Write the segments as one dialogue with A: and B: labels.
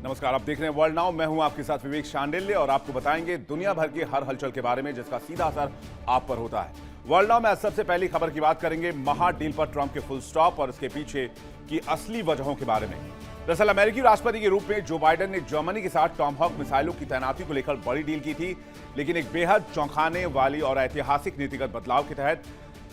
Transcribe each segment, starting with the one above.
A: नमस्कार, आप देख रहे हैं वर्ल्ड नाउ। मैं हूं आपके साथ विवेक शांडिल्य और आपको बताएंगे दुनिया भर की हर हलचल के बारे में जिसका सीधा असर आप पर होता है। वर्ल्ड नाउ में आज सबसे पहली खबर की बात करेंगे महा डील पर ट्रंप के फुल स्टॉप और इसके पीछे की असली वजहों के बारे में। दरअसल अमेरिकी राष्ट्रपति के रूप में जो बाइडेन ने जर्मनी के साथ टॉमहॉक मिसाइलों की तैनाती को लेकर बड़ी डील की थी, लेकिन एक बेहद चौंकाने वाली और ऐतिहासिक नीतिगत बदलाव के तहत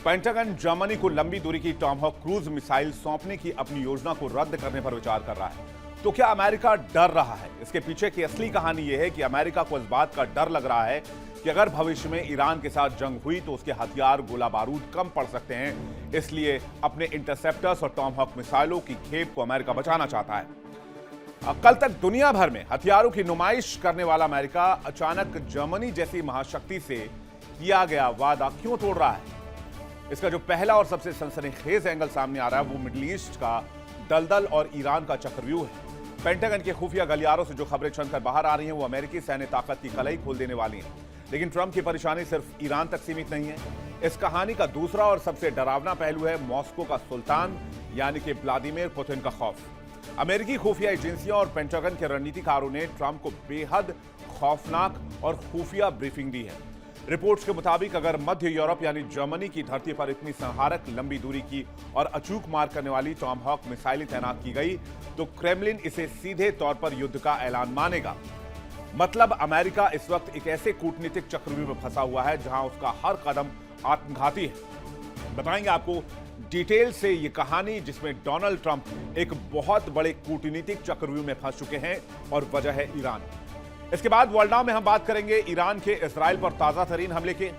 A: पेंटागन जर्मनी को लंबी दूरी की टॉमहॉक क्रूज मिसाइल सौंपने की अपनी योजना को रद्द करने पर विचार कर रहा है। तो क्या अमेरिका डर रहा है? इसके पीछे की असली कहानी यह है कि अमेरिका को इस बात का डर लग रहा है कि अगर भविष्य में ईरान के साथ जंग हुई तो उसके हथियार गोला बारूद कम पड़ सकते हैं, इसलिए अपने इंटरसेप्टर्स और टॉमहॉक मिसाइलों की खेप को अमेरिका बचाना चाहता है। कल तक दुनिया भर में हथियारों की नुमाइश करने वाला अमेरिका अचानक जर्मनी जैसी महाशक्ति से किया गया वादा क्यों तोड़ रहा है? इसका जो पहला और सबसे सनसनीखेज एंगल सामने आ रहा है वो मिडिल ईस्ट का दलदल और ईरान का चक्रव्यूह है। पेंटागन के खुफिया गलियारों से जो खबरें छनकर बाहर आ रही हैं वो अमेरिकी सैन्य ताकत की कलई खोल देने वाली हैं। लेकिन ट्रंप की परेशानी सिर्फ ईरान तक सीमित नहीं है। इस कहानी का दूसरा और सबसे डरावना पहलू है मॉस्को का सुल्तान यानी कि व्लादिमीर पुतिन का खौफ। अमेरिकी खुफिया एजेंसियां और पेंटागन के रणनीतिकारों ने ट्रंप को बेहद खौफनाक और खुफिया ब्रीफिंग दी है। रिपोर्ट्स के मुताबिक अगर मध्य यूरोप यानी जर्मनी की धरती पर इतनी संहारक लंबी दूरी की और अचूक मार करने वाली टॉमहॉक मिसाइलें तैनात की गई तो क्रेमलिन इसे सीधे तौर पर युद्ध का ऐलान मानेगा। मतलब अमेरिका इस वक्त एक ऐसे कूटनीतिक चक्रव्यूह में फंसा हुआ है जहां उसका हर कदम आत्मघाती है। बताएंगे आपको डिटेल से ये कहानी जिसमें डोनाल्ड ट्रंप एक बहुत बड़े कूटनीतिक चक्रव्यूह में फंस चुके हैं और वजह है ईरान। इसके बाद वर्ल्ड नाउ में हम बात करेंगे ईरान के इजराइल पर ताजा तरीन हमले के।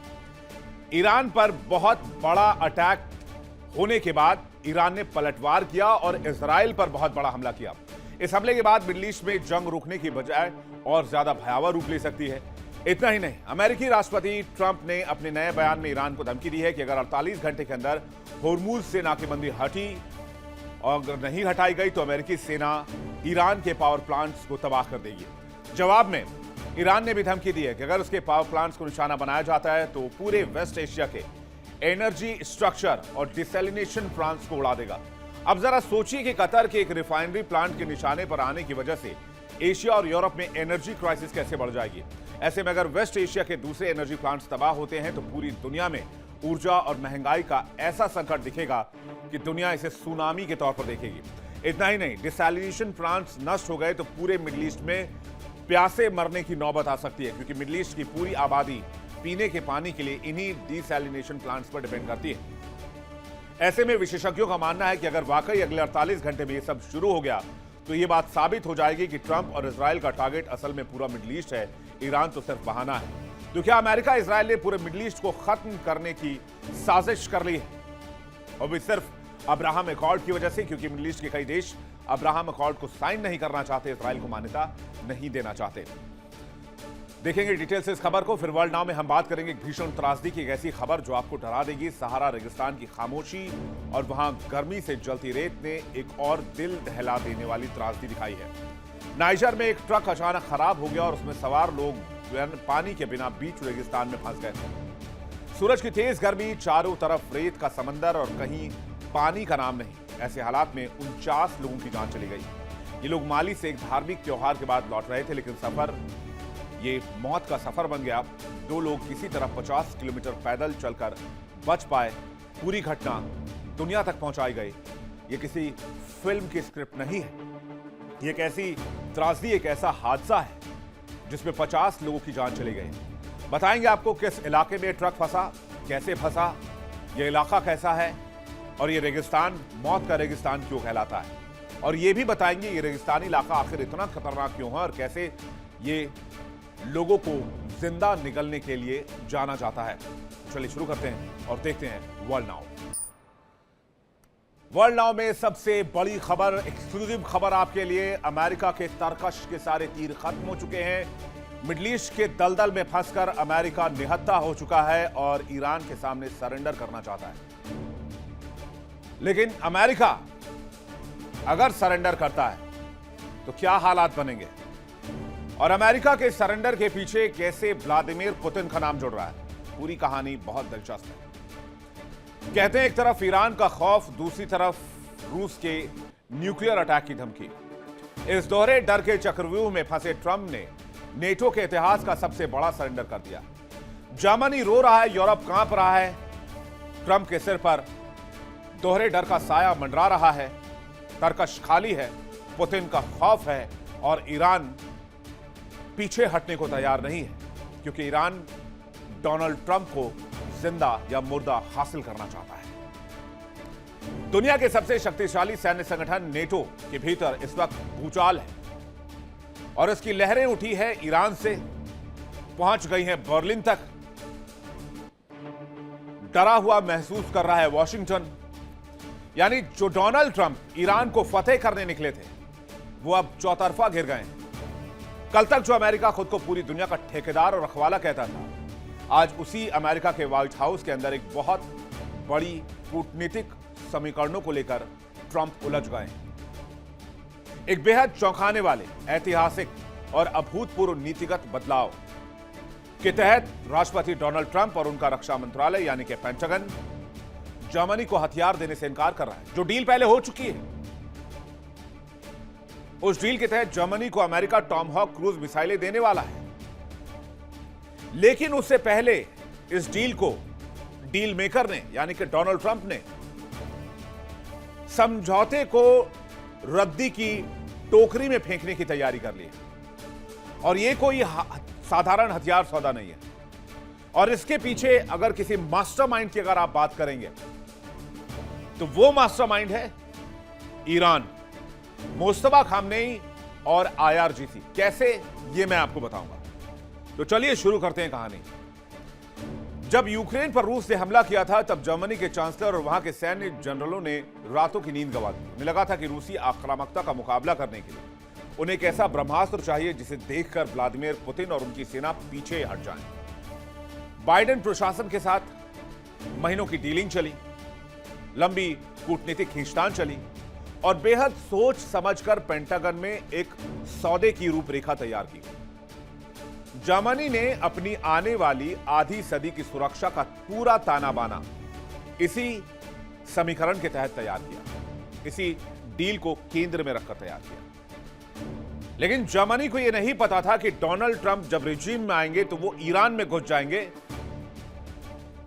A: ईरान पर बहुत बड़ा अटैक होने के बाद ईरान ने पलटवार किया और इजराइल पर बहुत बड़ा हमला किया। इस हमले के बाद मिडिल ईस्ट में जंग रुकने की बजाय और ज्यादा भयावह रूप ले सकती है। इतना ही नहीं, अमेरिकी राष्ट्रपति ट्रंप ने अपने नए बयान में ईरान को धमकी दी है कि अगर 48 घंटे के अंदर होर्मुज से नाकेबंदी हटी और अगर नहीं हटाई गई तो अमेरिकी सेना ईरान के पावर प्लांट्स को तबाह कर देगी। जवाब में ईरान ने भी धमकी दी है कि अगर उसके पावर प्लांट्स को निशाना बनाया जाता है तो पूरे वेस्ट एशिया के एनर्जी स्ट्रक्चर और डिसैलिनेशन प्लांट्स को उड़ा देगा। अब जरा सोचिए कि कतर के एक रिफाइनरी प्लांट के निशाने पर आने की वजह से एशिया और यूरोप में एनर्जी क्राइसिस कैसे बढ़ जाएगी। ऐसे में अगर वेस्ट एशिया के दूसरे एनर्जी प्लांट्स तबाह होते हैं तो पूरी दुनिया में ऊर्जा और महंगाई का ऐसा संकट दिखेगा कि दुनिया इसे सुनामी के तौर पर देखेगी। इतना ही नहीं, डिसैलिनेशन प्लांट्स नष्ट हो गए तो पूरे मिडिल ईस्ट में प्यासे मरने की नौबत आ सकती है, क्योंकि मिडिल ईस्ट की पूरी आबादी पीने के पानी के लिए इन्हीं डिसैलिनेशन प्लांट्स पर डिपेंड करती है। ऐसे में विशेषज्ञों का मानना है कि अगर वाकई अगले 48 घंटे में ये सब शुरू हो गया तो ये बात साबित हो जाएगी कि ट्रंप और इजराइल का टारगेट असल में पूरा मिडिल ईस्ट है, ईरान तो सिर्फ बहाना है। तो क्या अमेरिका इजराइल ने पूरे मिडिल ईस्ट को खत्म करने की साजिश कर ली है? और भी सिर्फ अब्राहम एकॉर्ड की वजह से, क्योंकि मिडिल ईस्ट के कई देश अब्राहम एकॉर्ड को साइन नहीं करना चाहते, इजराइल को मान्यता नहीं देना चाहते। देखेंगे डिटेल से इस खबर को। फिर वर्ल्ड नाउ में हम बात करेंगे भीषण त्रासदी की एक ऐसी खबर जो आपको डरा देगी। सहारा रेगिस्तान की खामोशी और वहां गर्मी से जलती रेत ने एक और दिल दहला देने वाली त्रासदी दिखाई है। नाइजर में एक ट्रक अचानक खराब हो गया और उसमें सवार लोग पानी के बिना बीच रेगिस्तान में फंस गए थे। सूरज की तेज गर्मी, चारों तरफ रेत का समंदर और कहीं पानी का नाम नहीं। ऐसे हालात में 49 लोगों की जान चली गई। ये लोग माली से एक धार्मिक त्योहार के बाद लौट रहे थे, लेकिन सफर ये मौत का सफर बन गया। 2 लोग किसी तरह 50 किलोमीटर पैदल चलकर बच पाए। पूरी घटना दुनिया तक पहुंचाई गई। ये किसी फिल्म की स्क्रिप्ट नहीं है। ये एक ऐसी त्रासदी, एक ऐसा हादसा है जिसमें 50 लोगों की जान चली गई। बताएंगे आपको किस इलाके में ट्रक फंसा, कैसे फंसा, यह इलाका कैसा है और ये रेगिस्तान मौत का रेगिस्तान क्यों कहलाता है। और ये भी बताएंगे ये रेगिस्तानी इलाका आखिर इतना खतरनाक क्यों है और कैसे ये लोगों को जिंदा निगलने के लिए जाना जाता है। चलिए शुरू करते हैं और देखते हैं वर्ल्ड नाउ। वर्ल्ड नाउ में सबसे बड़ी खबर, एक्सक्लूसिव खबर आपके लिए। अमेरिका के तरकश के सारे तीर खत्म हो चुके हैं। मिडिल ईस्ट के दलदल में फंसकर अमेरिका निहत्था हो चुका है और ईरान के सामने सरेंडर करना चाहता है। लेकिन अमेरिका अगर सरेंडर करता है तो क्या हालात बनेंगे और अमेरिका के सरेंडर के पीछे कैसे व्लादिमीर पुतिन का नाम जुड़ रहा है, पूरी कहानी बहुत दिलचस्प है। कहते हैं एक तरफ ईरान का खौफ, दूसरी तरफ रूस के न्यूक्लियर अटैक की धमकी। इस दोहरे डर के चक्रव्यूह में फंसे ट्रंप ने नेटो के इतिहास का सबसे बड़ा सरेंडर कर दिया। जर्मनी रो रहा है, यूरोप कांप रहा है, ट्रंप के सिर पर दोहरे डर का साया मंडरा रहा है, तरकश खाली है, पुतिन का खौफ है और ईरान पीछे हटने को तैयार नहीं है, क्योंकि ईरान डोनाल्ड ट्रंप को जिंदा या मुर्दा हासिल करना चाहता है। दुनिया के सबसे शक्तिशाली सैन्य संगठन नेटो के भीतर इस वक्त भूचाल है और इसकी लहरें उठी है ईरान से, पहुंच गई हैं बर्लिन तक। डरा हुआ महसूस कर रहा है वॉशिंगटन। यानी जो डोनाल्ड ट्रंप ईरान को फतेह करने निकले थे, वो अब चौतरफा घिर गए हैं। कल तक जो अमेरिका खुद को पूरी दुनिया का ठेकेदार और रखवाला कहता था, आज उसी अमेरिका के व्हाइट हाउस के अंदर एक बहुत बड़ी कूटनीतिक समीकरणों को लेकर ट्रंप उलझ गए हैं। एक बेहद चौंकाने वाले, ऐतिहासिक और अभूतपूर्व नीतिगत बदलाव के तहत राष्ट्रपति डोनाल्ड ट्रंप और उनका रक्षा मंत्रालय यानी कि पेंटागन जर्मनी को हथियार देने से इनकार कर रहा है। जो डील पहले हो चुकी है, उस डील के तहत जर्मनी को अमेरिका टॉमहॉक क्रूज मिसाइलें देने वाला है। लेकिन उससे पहले इस डील को डील मेकर ने यानी कि डोनाल्ड ट्रंप ने समझौते को रद्दी की टोकरी में फेंकने की तैयारी कर ली है। और यह कोई साधारण हथियार सौदा नहीं है। और इसके पीछे अगर किसी मास्टरमाइंड की अगर आप बात करेंगे, तो वो मास्टरमाइंड है ईरान, मुस्तफा खामनेई और IRGC। कैसे, ये मैं आपको बताऊंगा। तो चलिए शुरू करते हैं कहानी। जब यूक्रेन पर रूस ने हमला किया था, तब जर्मनी के चांसलर और वहां के सैन्य जनरलों ने रातों की नींद गंवा दी। उन्हें लगा था कि रूसी आक्रामकता का मुकाबला करने के लिए उन्हें एक ऐसा ब्रह्मास्त्र चाहिए जिसे देखकर व्लादिमीर पुतिन और उनकी सेना पीछे हट जाए। बाइडेन प्रशासन के साथ महीनों की डीलिंग चली, लंबी कूटनीतिक खींचतान चली और बेहद सोच समझकर पेंटागन में एक सौदे की रूपरेखा तैयार की। जर्मनी ने अपनी आने वाली आधी सदी की सुरक्षा का पूरा ताना बाना इसी समीकरण के तहत तैयार किया, इसी डील को केंद्र में रखकर तैयार किया। लेकिन जर्मनी को यह नहीं पता था कि डोनाल्ड ट्रंप जब रिजीम में आएंगे तो वो ईरान में घुस जाएंगे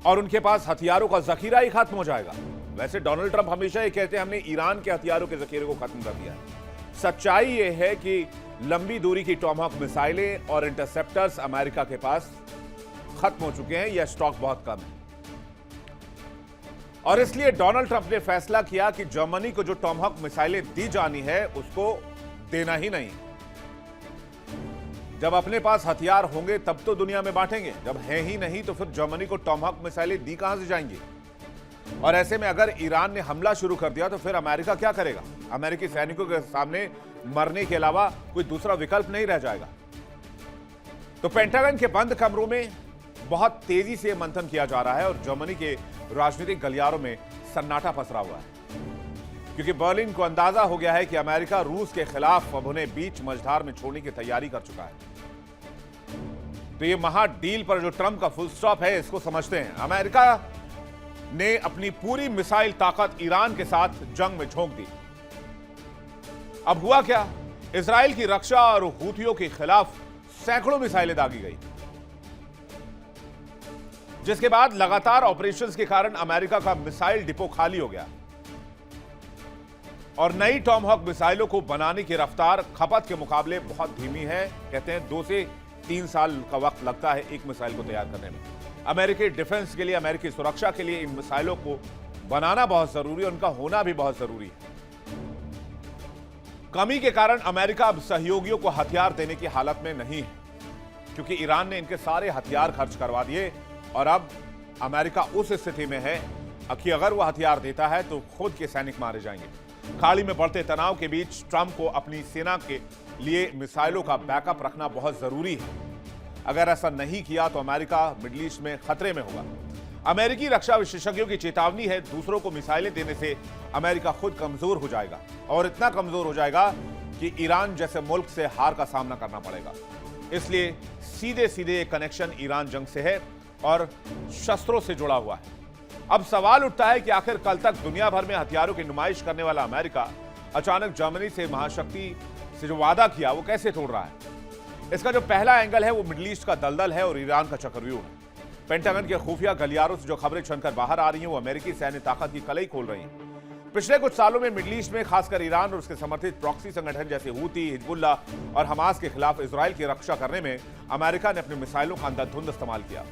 A: और उनके पास हथियारों का जखीरा ही खत्म हो जाएगा। वैसे डोनाल्ड ट्रंप हमेशा ये कहते हैं हमने ईरान के हथियारों के जखीरे को खत्म कर दिया है। सच्चाई यह है कि लंबी दूरी की टॉमहॉक मिसाइलें और इंटरसेप्टर्स अमेरिका के पास खत्म हो चुके हैं, यह स्टॉक बहुत कम है। और इसलिए डोनाल्ड ट्रंप ने फैसला किया कि जर्मनी को जो टॉमहॉक मिसाइलें दी जानी है उसको देना ही नहीं। जब अपने पास हथियार होंगे तब तो दुनिया में बांटेंगे, जब है ही नहीं तो फिर जर्मनी को टॉमहॉक मिसाइलें दी कहां से जाएंगी। और ऐसे में अगर ईरान ने हमला शुरू कर दिया तो फिर अमेरिका क्या करेगा। अमेरिकी सैनिकों के सामने मरने के अलावा कोई दूसरा विकल्प नहीं रह जाएगा। तो पेंटागन के बंद कमरों में बहुत तेजी से मंथन किया जा रहा है और जर्मनी के राजनीतिक गलियारों में सन्नाटा पसरा हुआ है, क्योंकि बर्लिन को अंदाजा हो गया है कि अमेरिका रूस के खिलाफ अब उन्हें बीच मझधार में छोड़ने की तैयारी कर चुका है। तो ये महा डील पर जो ट्रंप का फुल स्टॉप है, इसको समझते हैं। अमेरिका ने अपनी पूरी मिसाइल ताकत ईरान के साथ जंग में झोंक दी। अब हुआ क्या, इजराइल की रक्षा और हूथियों के खिलाफ सैकड़ों मिसाइलें दागी गई, जिसके बाद लगातार ऑपरेशंस के कारण अमेरिका का मिसाइल डिपो खाली हो गया और नई टॉमहॉक मिसाइलों को बनाने की रफ्तार खपत के मुकाबले बहुत धीमी है। कहते हैं 2 से 3 साल का वक्त लगता है एक मिसाइल को तैयार करने में। अमेरिकी डिफेंस के लिए, अमेरिकी सुरक्षा के लिए इन मिसाइलों को बनाना बहुत जरूरी है, उनका होना भी बहुत जरूरी है। कमी के कारण अमेरिका अब सहयोगियों को हथियार देने की हालत में नहीं है, क्योंकि ईरान ने इनके सारे हथियार खर्च करवा दिए और अब अमेरिका उस स्थिति में है कि अगर वह हथियार देता है तो खुद के सैनिक मारे जाएंगे। खाड़ी में बढ़ते तनाव के बीच ट्रंप को अपनी सेना के लिए मिसाइलों का बैकअप रखना बहुत जरूरी है। अगर ऐसा नहीं किया तो अमेरिका मिडिल ईस्ट में खतरे में होगा। अमेरिकी रक्षा विशेषज्ञों की चेतावनी है, दूसरों को मिसाइलें देने से अमेरिका खुद कमजोर हो जाएगा और इतना कमजोर हो जाएगा कि ईरान जैसे मुल्क से हार का सामना करना पड़ेगा। इसलिए सीधे सीधे कनेक्शन ईरान जंग से है और शस्त्रों से जुड़ा हुआ है। अब सवाल उठता है कि आखिर कल तक दुनिया भर में हथियारों की नुमाइश करने वाला अमेरिका अचानक जर्मनी से महाशक्ति से जो वादा किया वो कैसे तोड़ रहा है। इसका जो पहला एंगल है वो मिडिल ईस्ट का दलदल है और ईरान का चक्रव्यूह है। पेंटागन के खुफिया गलियारों से जो खबरें छनकर बाहर आ रही हैं वो अमेरिकी सैन्य ताकत की कलई खोल रही हैं। पिछले कुछ सालों में मिडिल ईस्ट में खासकर ईरान और उसके समर्थित प्रॉक्सी संगठन जैसे हूती, हिजबुल्ला और हमास के खिलाफ इजराइल की रक्षा करने में अमेरिका ने अपनी मिसाइलों का अंधाधुंध इस्तेमाल किया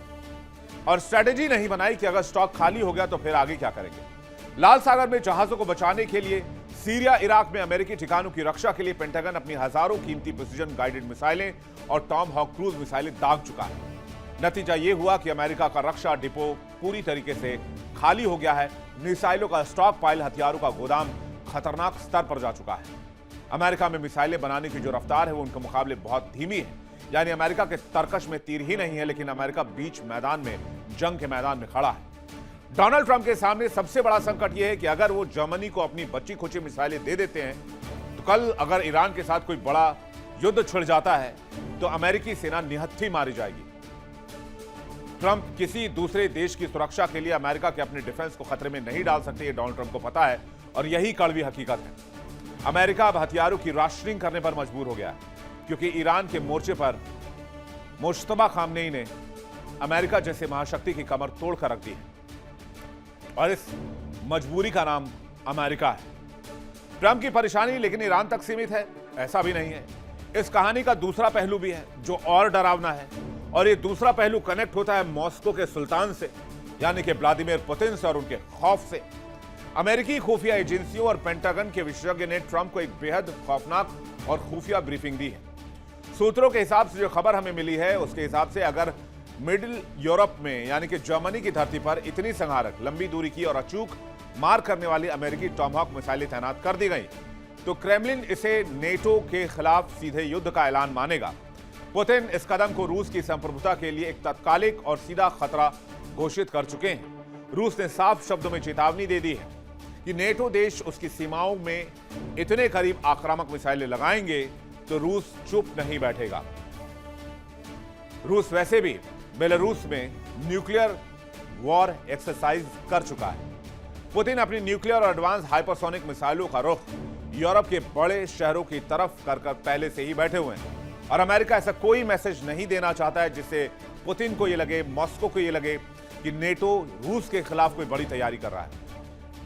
A: और स्ट्रेटेजी नहीं बनाई कि अगर स्टॉक खाली हो गया तो फिर आगे क्या करेंगे। लाल सागर में जहाजों को बचाने के लिए, सीरिया इराक में अमेरिकी ठिकानों की रक्षा के लिए पेंटागन अपनी हजारों कीमती प्रिसीजन गाइडेड मिसाइलें और टॉम हॉक क्रूज मिसाइलें दाग चुका है। नतीजा यह हुआ कि अमेरिका का रक्षा डिपो पूरी तरीके से खाली हो गया है। मिसाइलों का स्टॉक पाइल, हथियारों का गोदाम खतरनाक स्तर पर जा चुका है। अमेरिका में मिसाइलें बनाने की जो रफ्तार है वो उनके मुकाबले बहुत धीमी है। यानी अमेरिका के तरकश में तीर ही नहीं है, लेकिन अमेरिका बीच मैदान में, जंग के मैदान में खड़ा है। डोनाल्ड ट्रंप के सामने सबसे बड़ा संकट यह है कि अगर वो जर्मनी को अपनी बची खुची मिसाइलें दे देते हैं तो कल अगर ईरान के साथ कोई बड़ा युद्ध छिड़ जाता है तो अमेरिकी सेना निहत्थी मारी जाएगी। ट्रंप किसी दूसरे देश की सुरक्षा के लिए अमेरिका के अपने डिफेंस को खतरे में नहीं डाल सकते, ये डोनाल्ड ट्रंप को पता है और यही कड़वी हकीकत है। अमेरिका अब हथियारों की राशनिंग करने पर मजबूर हो गया है क्योंकि ईरान के मोर्चे पर मुश्तबा खामनेई ने अमेरिका जैसे महाशक्ति की कमर तोड़कर रख दी है और इस मजबूरी का नाम अमेरिका है। ट्रंप की परेशानी लेकिन ईरान तक सीमित है, ऐसा भी नहीं है। इस कहानी का दूसरा पहलू भी है जो और डरावना है और ये दूसरा पहलू कनेक्ट होता है मॉस्को के सुल्तान से, यानी कि व्लादिमीर पुतिन से और उनके खौफ से। अमेरिकी खुफिया एजेंसियों और पेंटागन के विशेषज्ञ ने ट्रंप को एक बेहद खौफनाक और खुफिया ब्रीफिंग दी है। सूत्रों के हिसाब से जो खबर हमें मिली है उसके हिसाब से अगर मिडिल यूरोप में यानी कि जर्मनी की धरती पर इतनी संहारक, लंबी दूरी की और अचूक मार करने वाली अमेरिकी टॉमहॉक मिसाइलें तैनात कर दी गई तो क्रेमलिन इसे नेटो के खिलाफ सीधे युद्ध का ऐलान मानेगा। पुतिन इस कदम को रूस की संप्रभुता के लिए एक तात्कालिक और सीधा खतरा घोषित कर चुके हैं। रूस ने साफ शब्दों में चेतावनी दे दी है कि नेटो देश उसकी सीमाओं में इतने करीब आक्रामक मिसाइलें लगाएंगे तो रूस चुप नहीं बैठेगा। रूस वैसे भी बेलारूस में न्यूक्लियर वॉर एक्सरसाइज कर चुका है। पुतिन अपनी न्यूक्लियर और एडवांस हाइपरसोनिक मिसाइलों का रुख यूरोप के बड़े शहरों की तरफ कर पहले से ही बैठे हुए हैं और अमेरिका ऐसा कोई मैसेज नहीं देना चाहता है जिससे पुतिन को यह लगे, मॉस्को को यह लगे कि नेटो रूस के खिलाफ कोई बड़ी तैयारी कर रहा है।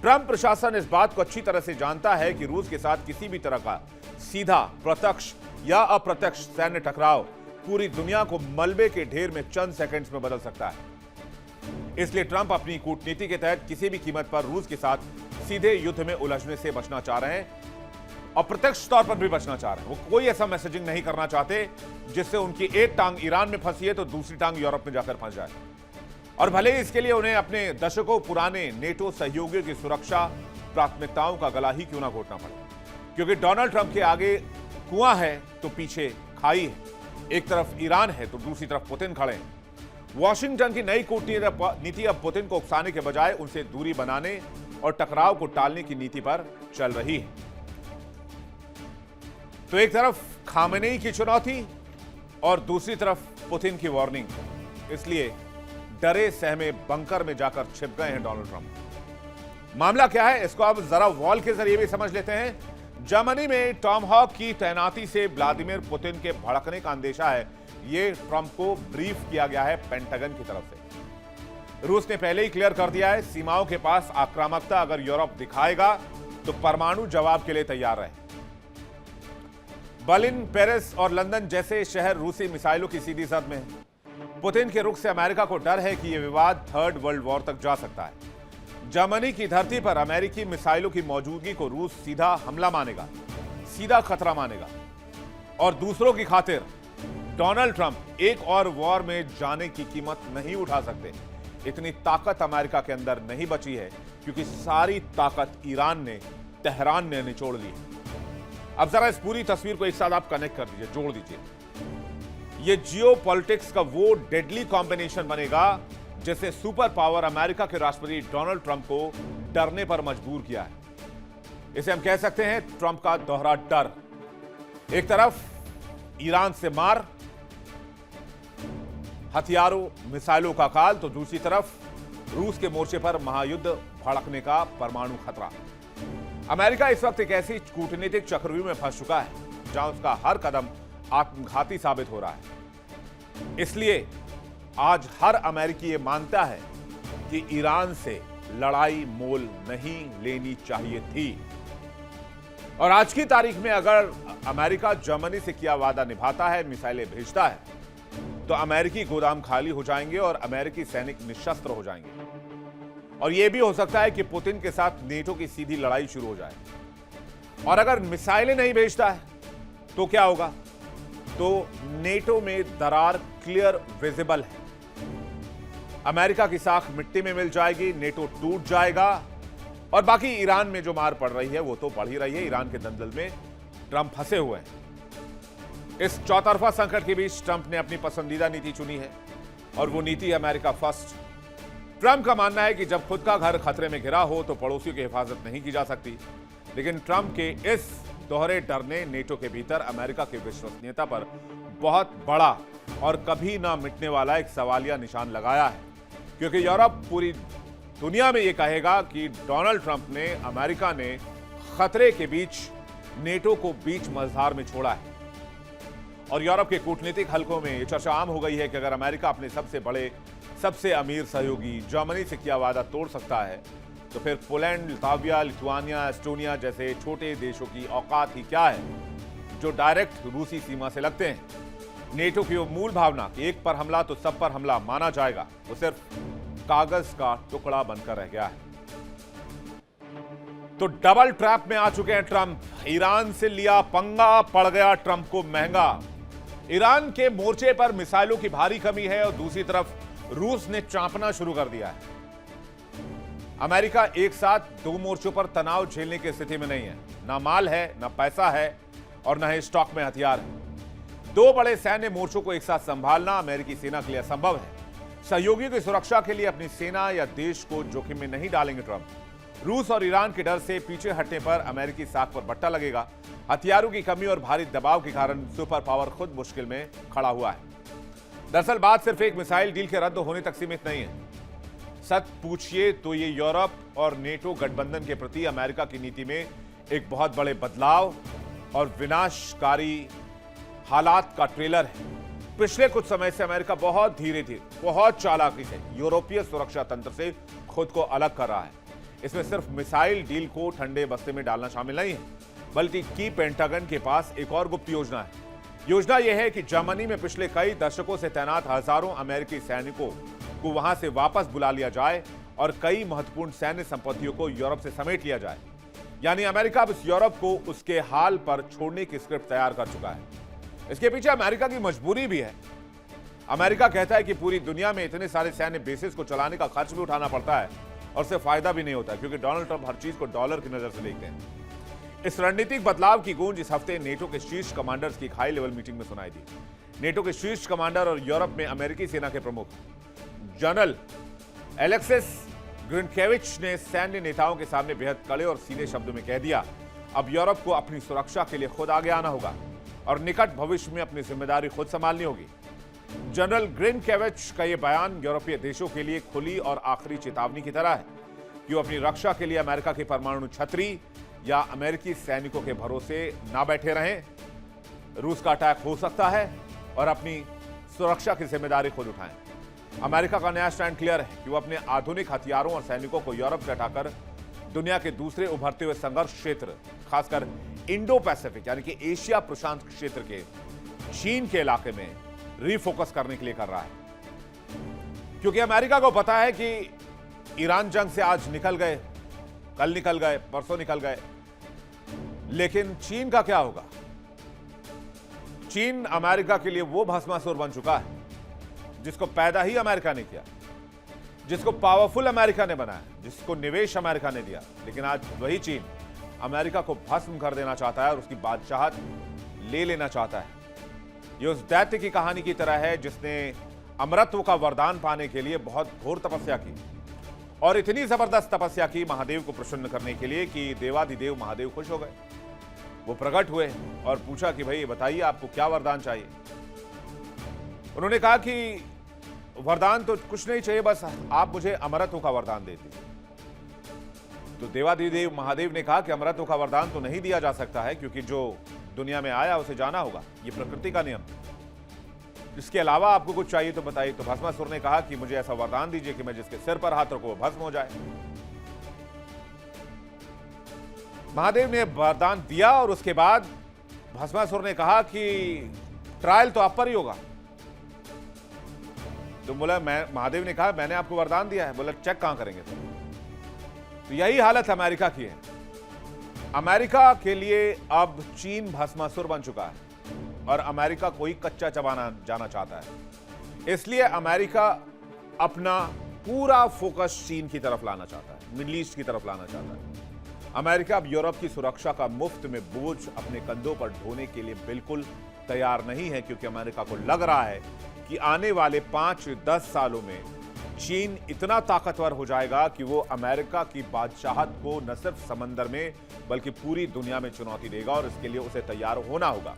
A: ट्रंप प्रशासन इस बात को अच्छी तरह से जानता है कि रूस के साथ किसी भी तरह का सीधा, प्रत्यक्ष या अप्रत्यक्ष सैन्य टकराव पूरी दुनिया को मलबे के ढेर में चंद सेकंड्स में बदल सकता है। इसलिए ट्रंप अपनी कूटनीति के तहत किसी भी कीमत पर रूस के साथ सीधे युद्ध में उलझने से बचना चाह रहे हैं और प्रत्यक्ष तौर पर भी बचना चाह रहे हैं। वो कोई ऐसा मैसेजिंग नहीं करना चाहते जिससे उनकी एक टांग ईरान में फंसी है तो दूसरी टांग यूरोप में जाकर फंस जाए और भले ही इसके लिए उन्हें अपने दशकों पुराने नेटो सहयोगियों की सुरक्षा प्राथमिकताओं का गला ही क्यों ना घोटना पड़े, क्योंकि डोनाल्ड ट्रंप के आगे कुआं है तो पीछे खाई है। एक तरफ ईरान है तो दूसरी तरफ पुतिन खड़े हैं। वॉशिंगटन की नई कूटनीति अब पुतिन को उकसाने के बजाय उनसे दूरी बनाने और टकराव को टालने की नीति पर चल रही है। तो एक तरफ खामेनेई की चुनौती और दूसरी तरफ पुतिन की वार्निंग। इसलिए डरे सहमे बंकर में जाकर छिप गए हैं डोनाल्ड ट्रंप। मामला क्या है इसको अब जरा वॉल के जरिए भी समझ लेते हैं। जर्मनी में टॉमहॉक की तैनाती से व्लादिमीर पुतिन के भड़कने का अंदेशा है, यह ट्रंप को ब्रीफ किया गया है पेंटागन की तरफ से। रूस ने पहले ही क्लियर कर दिया है सीमाओं के पास आक्रामकता अगर यूरोप दिखाएगा तो परमाणु जवाब के लिए तैयार रहे। बर्लिन, पेरिस और लंदन जैसे शहर रूसी मिसाइलों की सीधी जद में हैं। पुतिन के रुख से अमेरिका को डर है कि यह विवाद थर्ड वर्ल्ड वॉर तक जा सकता है। जर्मनी की धरती पर अमेरिकी मिसाइलों की मौजूदगी को रूस सीधा हमला मानेगा, सीधा खतरा मानेगा और दूसरों की खातिर डोनाल्ड ट्रंप एक और वॉर में जाने की कीमत नहीं उठा सकते। इतनी ताकत अमेरिका के अंदर नहीं बची है क्योंकि सारी ताकत ईरान ने, तेहरान ने निचोड़ ली है। अब जरा इस पूरी तस्वीर को एक साथ आप कनेक्ट कर दीजिए, जोड़ दीजिए। ये जियो पॉलिटिक्स का वो डेडली कॉम्बिनेशन बनेगा जिसने सुपर पावर अमेरिका के राष्ट्रपति डोनाल्ड ट्रंप को डरने पर मजबूर किया है। इसे हम कह सकते हैं ट्रंप का दोहरा डर। एक तरफ ईरान से मार, हथियारों, मिसाइलों का काल, तो दूसरी तरफ रूस के मोर्चे पर महायुद्ध भड़कने का परमाणु खतरा। अमेरिका इस वक्त एक ऐसी कूटनीतिक चक्रव्यूह में फंस चुका है जहां उसका हर कदम आत्मघाती साबित हो रहा है। इसलिए आज हर अमेरिकी ये मानता है कि ईरान से लड़ाई मोल नहीं लेनी चाहिए थी। और आज की तारीख में अगर अमेरिका जर्मनी से किया वादा निभाता है, मिसाइलें भेजता है, तो अमेरिकी गोदाम खाली हो जाएंगे और अमेरिकी सैनिक निशस्त्र हो जाएंगे। और यह भी हो सकता है कि पुतिन के साथ नेटो की सीधी लड़ाई शुरू हो जाए। और अगर मिसाइलें नहीं भेजता है तो क्या होगा? तो नेटो में दरार क्लियर विजिबल है। अमेरिका की साख मिट्टी में मिल जाएगी, नेटो टूट जाएगा। और बाकी ईरान में जो मार पड़ रही है वो तो पड़ ही रही है। ईरान के दलदल में ट्रंप फंसे हुए हैं। इस चौतरफा संकट के बीच ट्रंप ने अपनी पसंदीदा नीति चुनी है और वो नीति अमेरिका फर्स्ट। ट्रंप का मानना है कि जब खुद का घर खतरे में घिरा हो तो पड़ोसियों की हिफाजत नहीं की जा सकती। लेकिन ट्रंप के इस दोहरे डर ने नेटो के भीतर अमेरिका की विश्वसनीयता पर बहुत बड़ा और कभी ना मिटने वाला एक सवालिया निशान लगाया है। क्योंकि यूरोप पूरी दुनिया में यह कहेगा कि डोनाल्ड ट्रंप ने, अमेरिका ने खतरे के बीच नेटो को बीच मझधार में छोड़ा है। और यूरोप के कूटनीतिक हलकों में यह चर्चा आम हो गई है कि अगर अमेरिका अपने सबसे बड़े, सबसे अमीर सहयोगी जर्मनी से किया वादा तोड़ सकता है, तो फिर पोलैंड, लिथुआनिया, लिथुआनिया, एस्टोनिया जैसे छोटे देशों की औकात ही क्या है जो डायरेक्ट रूसी सीमा से लगते हैं। नेटो की वो मूल भावना कि एक पर हमला तो सब पर हमला माना जाएगा, वो सिर्फ कागज का टुकड़ा बनकर रह गया है। तो डबल ट्रैप में आ चुके हैं ट्रंप। ईरान से लिया पंगा, पड़ गया ट्रंप को महंगा। ईरान के मोर्चे पर मिसाइलों की भारी कमी है और दूसरी तरफ रूस ने चांपना शुरू कर दिया है। अमेरिका एक साथ दो मोर्चों पर तनाव झेलने की स्थिति में नहीं है। ना माल है, ना पैसा है और ना ही स्टॉक में हथियार है। दो बड़े सैन्य मोर्चों को एक साथ संभालना अमेरिकी सेना के लिए असंभव है। सहयोगियों की सुरक्षा के लिए अपनी सेना या देश को जोखिम में नहीं डालेंगे ट्रंप। रूस और ईरान के डर से पीछे हटने पर अमेरिकी साख पर बट्टा लगेगा। हथियारों की कमी और भारी दबाव के कारण सुपर पावर खुद मुश्किल में खड़ा हुआ है। दरअसल बात सिर्फ एक मिसाइल डील के रद्द होने तक सीमित नहीं है। सच पूछिए तो ये यूरोप और नेटो गठबंधन के प्रति अमेरिका की नीति में एक बहुत बड़े बदलाव और विनाशकारी हालात का ट्रेलर है। पिछले कुछ समय से अमेरिका बहुत धीरे धीरे, बहुत चालाकी से यूरोपीय सुरक्षा तंत्र से खुद को अलग कर रहा है। इसमें सिर्फ मिसाइल डील को ठंडे बस्ते में डालना शामिल नहीं है, बल्कि पेंटागन के पास एक और गुप्त योजना है। योजना यह है कि जर्मनी में पिछले कई दशकों से तैनात हजारों अमेरिकी सैनिकों को वहां से वापस बुला लिया जाए और कई महत्वपूर्ण सैन्य संपत्तियों को यूरोप से समेट लिया जाए। यानी अमेरिका अब इस यूरोप को उसके हाल पर छोड़ने की स्क्रिप्ट तैयार कर चुका है। इसके पीछे अमेरिका की मजबूरी भी है। अमेरिका कहता है कि पूरी दुनिया में इतने सारे सैन्य बेसिस को चलाने का खर्च भी उठाना पड़ता है और उससे फायदा भी नहीं होता है, क्योंकि डोनाल्ड ट्रंप हर चीज को डॉलर की नजर से देखते हैं। इस रणनीतिक बदलाव की गूंज इस हफ्ते नेटो के शीर्ष कमांडर्स की एक हाई लेवल मीटिंग में सुनाई दी। नेटो के शीर्ष कमांडर और यूरोप में अमेरिकी सेना के प्रमुख जनरल एलेक्सिस ग्रिनकेविच ने सैन्य नेताओं के सामने बेहद कड़े और सीधे शब्दों में कह दिया, अब यूरोप को अपनी सुरक्षा के लिए खुद आगे आना होगा और निकट भविष्य में अपनी जिम्मेदारी खुद संभालनी होगी। जनरल ग्रिनकेविच का यह बयान यूरोपीय देशों के लिए खुली और आखिरी चेतावनी की तरह है कि वो अपनी रक्षा के लिए अमेरिका की परमाणु छतरी या अमेरिकी सैनिकों के भरोसे ना बैठे रहें। रूस का अटैक हो सकता है और अपनी सुरक्षा की जिम्मेदारी खुद उठाएं। अमेरिका का नया स्टैंड क्लियर है कि वो अपने आधुनिक हथियारों और सैनिकों को यूरोप से हटाकर दुनिया के दूसरे उभरते हुए संघर्ष क्षेत्र, खासकर इंडो पैसिफिक यानी कि एशिया प्रशांत क्षेत्र के चीन के इलाके में रीफोकस करने के लिए कर रहा है। क्योंकि अमेरिका को पता है कि ईरान जंग से आज निकल गए, कल निकल गए, परसों निकल गए, लेकिन चीन का क्या होगा? चीन अमेरिका के लिए वो भस्मासुर बन चुका है जिसको पैदा ही अमेरिका ने किया, जिसको पावरफुल अमेरिका ने बनाया, जिसको निवेश अमेरिका ने दिया। लेकिन आज वही चीन अमेरिका को भस्म कर देना चाहता है और उसकी बादशाहत ले लेना चाहता है। यह उस दैत्य की कहानी की तरह है जिसने अमरत्व का वरदान पाने के लिए बहुत घोर तपस्या की और इतनी जबरदस्त तपस्या की महादेव को प्रसन्न करने के लिए कि देवाधिदेव महादेव खुश हो गए। वो प्रकट हुए और पूछा कि भाई बताइए आपको क्या वरदान चाहिए। उन्होंने कहा कि वरदान तो कुछ नहीं चाहिए, बस आप मुझे अमरत्व का वरदान दे दीजिए। तो देवाधिदेव महादेव ने कहा कि अमरत्व का वरदान तो नहीं दिया जा सकता है, क्योंकि जो दुनिया में आया उसे जाना होगा, ये प्रकृति का नियम। इसके अलावा आपको कुछ चाहिए तो बताइए। तो भस्मासुर ने कहा कि मुझे ऐसा वरदान दीजिए कि मैं जिसके सिर पर हाथ रखूं वो भस्म हो जाए। महादेव ने वरदान दिया और उसके बाद भस्मासुर ने कहा कि ट्रायल तो आप पर ही होगा। तो बोला, मैं, महादेव ने कहा मैंने आपको वरदान दिया है। बोला चेक कहां करेंगे? तो यही हालत अमेरिका की है। अमेरिका के लिए अब चीन भस्मासुर बन चुका है और अमेरिका कोई कच्चा चबाना जाना चाहता है। इसलिए अमेरिका अपना पूरा फोकस चीन की तरफ लाना चाहता है, मिडिल ईस्ट की तरफ लाना चाहता है। अमेरिका अब यूरोप की सुरक्षा का मुफ्त में बोझ अपने कंधों पर ढोने के लिए बिल्कुल तैयार नहीं है, क्योंकि अमेरिका को लग रहा है कि आने वाले 5-10 सालों में चीन इतना ताकतवर हो जाएगा कि वो अमेरिका की बादशाहत को न सिर्फ समंदर में बल्कि पूरी दुनिया में चुनौती देगा और इसके लिए उसे तैयार होना होगा।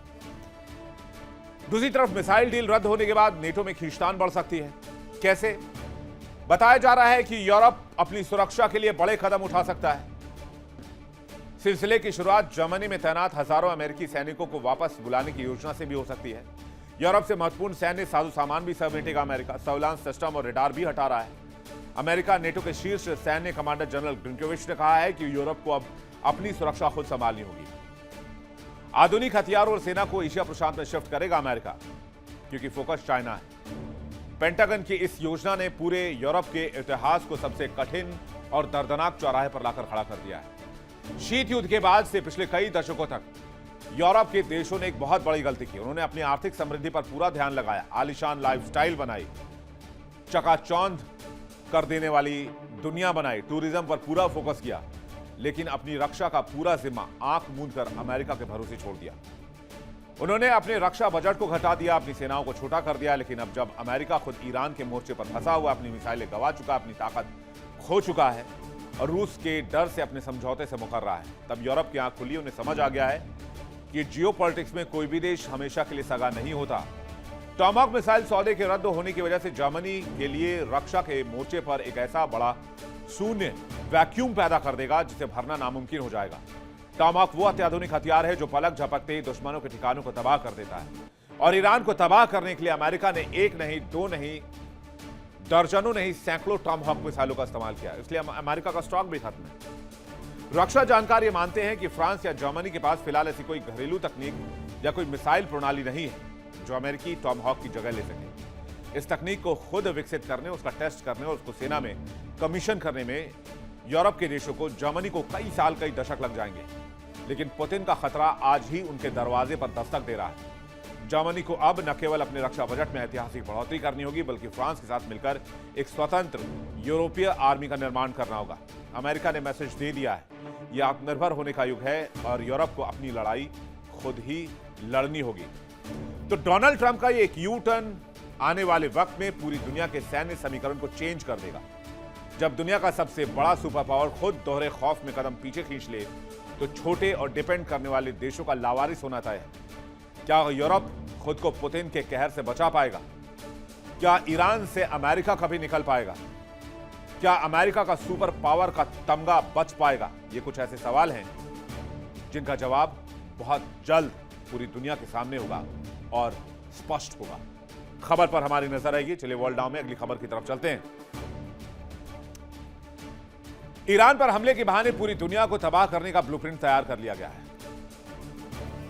A: दूसरी तरफ मिसाइल डील रद्द होने के बाद नेटो में खींचतान बढ़ सकती है। कैसे? बताया जा रहा है कि यूरोप अपनी सुरक्षा के लिए बड़े कदम उठा सकता है। सिलसिले की शुरुआत जर्मनी में तैनात हजारों अमेरिकी सैनिकों को वापस बुलाने की योजना से भी हो सकती है। यूरोप से महत्वपूर्ण सैन्य साजो सामान भी समेटेगा अमेरिका। सर्विलांस सिस्टम और रडार भी हटा रहा है। अमेरिका नेटो के शीर्ष सैन्य कमांडर जनरल ग्रिंकोविच ने कहा है कि यूरोप को अब अपनी सुरक्षा खुद संभालनी होगी। आधुनिक हथियारों और सेना को एशिया प्रशांत में शिफ्ट करेगा अमेरिका, क्योंकि फोकस चाइना है। पेंटागन की इस योजना ने पूरे यूरोप के इतिहास को सबसे कठिन और दर्दनाक चौराहे पर लाकर खड़ा कर दिया है। शीत युद्ध के बाद से पिछले कई दशकों तक यूरोप के देशों ने एक बहुत बड़ी गलती की। उन्होंने अपनी आर्थिक समृद्धि पर पूरा ध्यान लगाया, आलीशान लाइफस्टाइल बनाई, चकाचौंध कर देने वाली दुनिया बनाई, टूरिज्म पर पूरा फोकस किया, लेकिन अपनी रक्षा का पूरा जिम्मा आंख मूंद कर अमेरिका के भरोसे छोड़ दिया। उन्होंने अपने रक्षा बजट को घटा दिया, अपनी सेनाओं को छोटा कर दिया। लेकिन अब जब अमेरिका खुद ईरान के मोर्चे पर फंसा हुआ, अपनी मिसाइलें गंवा चुका, अपनी ताकत खो चुका है और रूस के डर से अपने समझौते से मुकर रहा है, तब यूरोप की आंख खुली। उन्हें समझ आ गया है कि जियोपॉलिटिक्स में कोई भी देश हमेशा के लिए सगा नहीं होता। टॉमहॉक मिसाइल सौदे के रद्द होने की वजह से जर्मनी के लिए रक्षा के मोर्चे पर एक ऐसा बड़ा शून्य वैक्यूम पैदा कर देगा जिसे भरना नामुमकिन हो जाएगा। टॉमहॉक वो अत्याधुनिक हथियार है जो पलक झपकते ही दुश्मनों के ठिकानों को तबाह कर देता है। और ईरान को तबाह करने के लिए अमेरिका ने एक नहीं, दो नहीं, दर्जनों नहीं, सैकड़ों टॉमहॉक मिसाइलों का इस्तेमाल किया। इसलिए अमेरिका का स्टॉक भी खत्म है। रक्षा जानकार ये मानते हैं कि फ्रांस या जर्मनी के पास फिलहाल ऐसी कोई घरेलू तकनीक या कोई मिसाइल प्रणाली नहीं है जो अमेरिकी टॉमहॉक की जगह ले सके। इस तकनीक को खुद विकसित करने, उसका टेस्ट करने और उसको सेना में कमीशन करने में यूरोप के देशों को, जर्मनी को कई साल, कई दशक लग जाएंगे। लेकिन पुतिन का खतरा आज ही उनके दरवाजे पर दस्तक दे रहा है। जर्मनी को अब न केवल अपने रक्षा बजट में ऐतिहासिक बढ़ोतरी करनी होगी, बल्कि फ्रांस के साथ मिलकर एक स्वतंत्र यूरोपीय आर्मी का निर्माण करना होगा। अमेरिका ने मैसेज दे दिया है, यह आत्मनिर्भर होने का युग है और यूरोप को अपनी लड़ाई खुद ही लड़नी होगी। तो डोनाल्ड ट्रंप का ये एक यू टर्न आने वाले वक्त में पूरी दुनिया के सैन्य समीकरण को चेंज कर देगा। जब दुनिया का सबसे बड़ा सुपर पावर खुद दोहरे खौफ में कदम पीछे खींच ले, तो छोटे और डिपेंड करने वाले देशों का लावारिस होना तय है। क्या यूरोप खुद को पुतिन के कहर से बचा पाएगा? क्या ईरान से अमेरिका कभी निकल पाएगा? क्या अमेरिका का सुपर पावर का तमगा बच पाएगा? ये कुछ ऐसे सवाल हैं जिनका जवाब बहुत जल्द पूरी दुनिया के सामने होगा और स्पष्ट होगा। खबर पर हमारी नजर आएगी। चलिए वर्ल्ड नाउ में अगली खबर की तरफ चलते हैं। ईरान पर हमले के बहाने पूरी दुनिया को तबाह करने का ब्लूप्रिंट तैयार कर लिया गया है।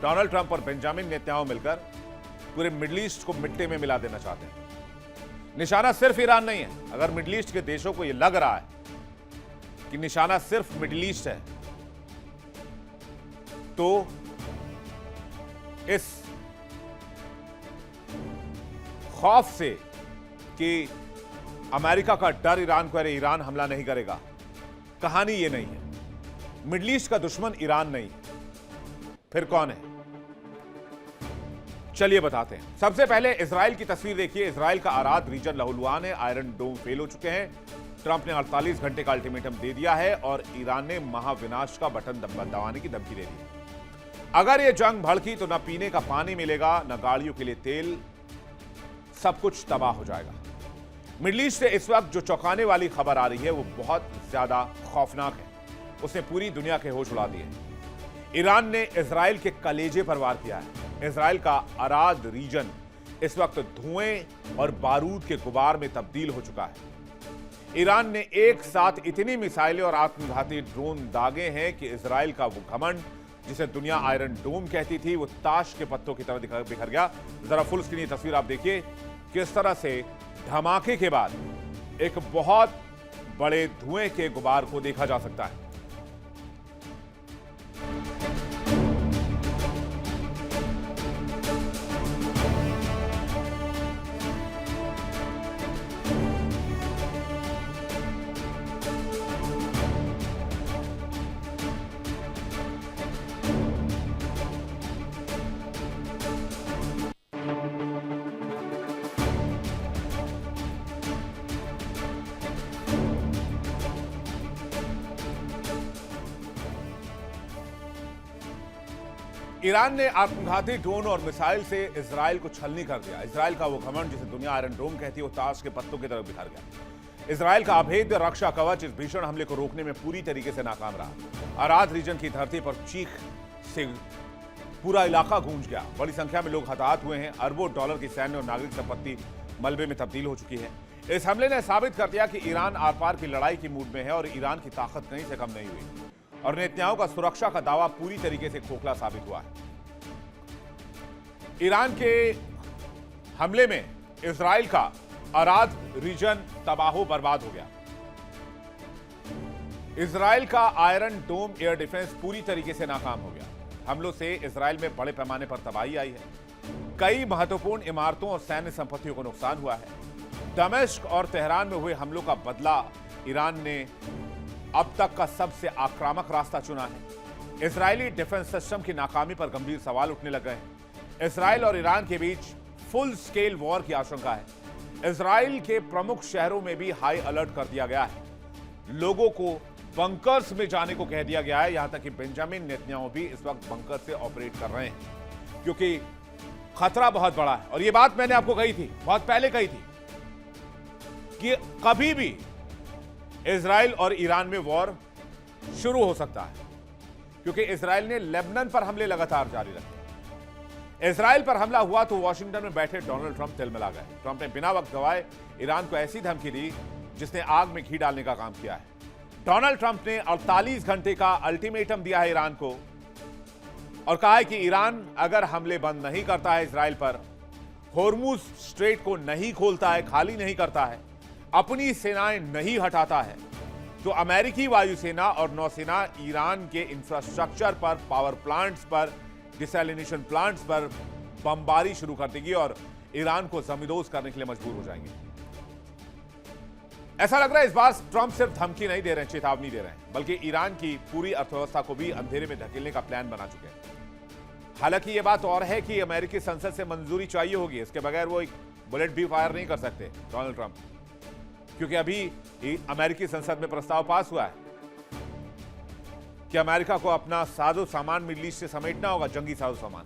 A: डोनाल्ड ट्रंप और बेंजामिन नेतन्याहू मिलकर पूरे मिडिल ईस्ट को मिट्टी में मिला देना चाहते हैं। निशाना सिर्फ ईरान नहीं है। अगर मिडिल ईस्ट के देशों को यह लग रहा है कि निशाना सिर्फ मिडिल ईस्ट है, तो इस खौफ से कि अमेरिका का डर ईरान को, अरे ईरान हमला नहीं करेगा, कहानी ये नहीं है। मिडिल ईस्ट का दुश्मन ईरान नहीं, फिर कौन है? चलिए बताते हैं। सबसे पहले इजराइल की तस्वीर देखिए। इजराइल का आराद रीजन लहूलुहान है। आयरन डोम फेल हो चुके हैं। ट्रंप ने 48 घंटे का अल्टीमेटम दे दिया है और ईरान ने महाविनाश का बटन दबाने की धमकी दे दी है। अगर यह जंग भड़की तो न पीने का पानी मिलेगा, न गाड़ियों के लिए तेल, सब कुछ तबाह हो जाएगा। मिडिल ईस्ट से इस वक्त जो चौंकाने वाली खबर आ रही है वो बहुत ज्यादा खौफनाक है। उसने पूरी दुनिया के होश उड़ा दिए। ईरान ने इजराइल के कलेजे पर वार किया है। इजराइल का अराद रीजन इस वक्त धुएं और बारूद के गुबार में तब्दील हो चुका है। ईरान ने एक साथ इतनी मिसाइलें और आत्मघाती ड्रोन दागे हैं कि इजराइल का वो घमंड जिसे दुनिया आयरन डोम कहती थी वो ताश के पत्तों की तरह बिखर गया। जरा फुल स्क्रीन तस्वीर आप देखिए, किस तरह से धमाके के बाद एक बहुत बड़े धुएं के गुबार को देखा जा सकता है। ईरान ने आत्मघाती ड्रोन और मिसाइल से इजराइल को छलनी कर दिया। इजराइल का वो घमंड जिसे दुनिया आयरन डोम कहती है वो ताश के पत्तों की तरफ बिखर गया। इजराइल का अभेद्य रक्षा कवच इस भीषण हमले को रोकने में पूरी तरीके से नाकाम रहा। अराद रीजन की धरती पर चीख से पूरा इलाका गूंज गया। बड़ी संख्या में लोग हताहत हुए हैं। अरबों डॉलर की सैन्य और नागरिक संपत्ति मलबे में तब्दील हो चुकी है। इस हमले ने साबित कर दिया कि ईरान आर पार की लड़ाई की मूड में है और ईरान की ताकत कहीं से कम नहीं हुई और नेतन्याहू का सुरक्षा का दावा पूरी तरीके से खोखला साबित हुआ है। ईरान के हमले में इजराइल का अराद रीजन तबाहो बर्बाद हो गया। इजराइल का आयरन डोम एयर डिफेंस पूरी तरीके से नाकाम हो गया। हमलों से इजराइल में बड़े पैमाने पर तबाही आई है। कई महत्वपूर्ण इमारतों और सैन्य संपत्तियों को नुकसान हुआ है। दमिश्क और तेहरान में हुए हमलों का बदला ईरान ने अब तक का सबसे आक्रामक रास्ता चुना है। इजरायली डिफेंस सिस्टम की नाकामी पर गंभीर सवाल उठने लग गए हैं। इजराइल और ईरान के बीच फुल स्केल वॉर की आशंका है। इजराइल के प्रमुख शहरों में भी हाई अलर्ट कर दिया गया है। लोगों को बंकर्स में जाने को कह दिया गया है। यहां तक कि बेंजामिन नेतन्याहू भी इस वक्त बंकर से ऑपरेट कर रहे हैं क्योंकि खतरा बहुत बड़ा है। और यह बात मैंने आपको कही थी, बहुत पहले कही थी कि कभी भी इजराइल और ईरान में वॉर शुरू हो सकता है क्योंकि इजराइल ने लेबनान पर हमले लगातार जारी रखे। इजराइल पर हमला हुआ तो वॉशिंगटन में बैठे डोनाल्ड ट्रंप तिलमिला गए। ट्रंप ने बिना वक्त गवाए ईरान को ऐसी धमकी दी जिसने आग में घी डालने का काम किया है। डोनाल्ड ट्रंप ने 48 घंटे का अल्टीमेटम दिया है ईरान को और कहा है कि ईरान अगर हमले बंद नहीं करता है इजराइल पर, होर्मुज स्ट्रेट को नहीं खोलता है, खाली नहीं करता है, अपनी सेनाएं नहीं हटाता है, तो अमेरिकी वायुसेना और नौसेना ईरान के इंफ्रास्ट्रक्चर पर, पावर प्लांट्स पर, डिसैलिनेशन प्लांट्स पर बमबारी शुरू कर देगी और ईरान को जमींदोज करने के लिए मजबूर हो जाएंगे। ऐसा लग रहा है इस बार ट्रंप सिर्फ धमकी नहीं दे रहे हैं, चेतावनी दे रहे हैं, बल्कि ईरान की पूरी अर्थव्यवस्था को भी अंधेरे में धकेलने का प्लान बना चुके हैं। हालांकि यह बात और है कि अमेरिकी संसद से मंजूरी चाहिए होगी, इसके बगैर वो एक बुलेट भी फायर नहीं कर सकते डोनाल्ड ट्रंप, क्योंकि अभी अमेरिकी संसद में प्रस्ताव पास हुआ है कि अमेरिका को अपना साजो सामान मिडल ईस्ट से समेटना होगा, जंगी साजो सामान।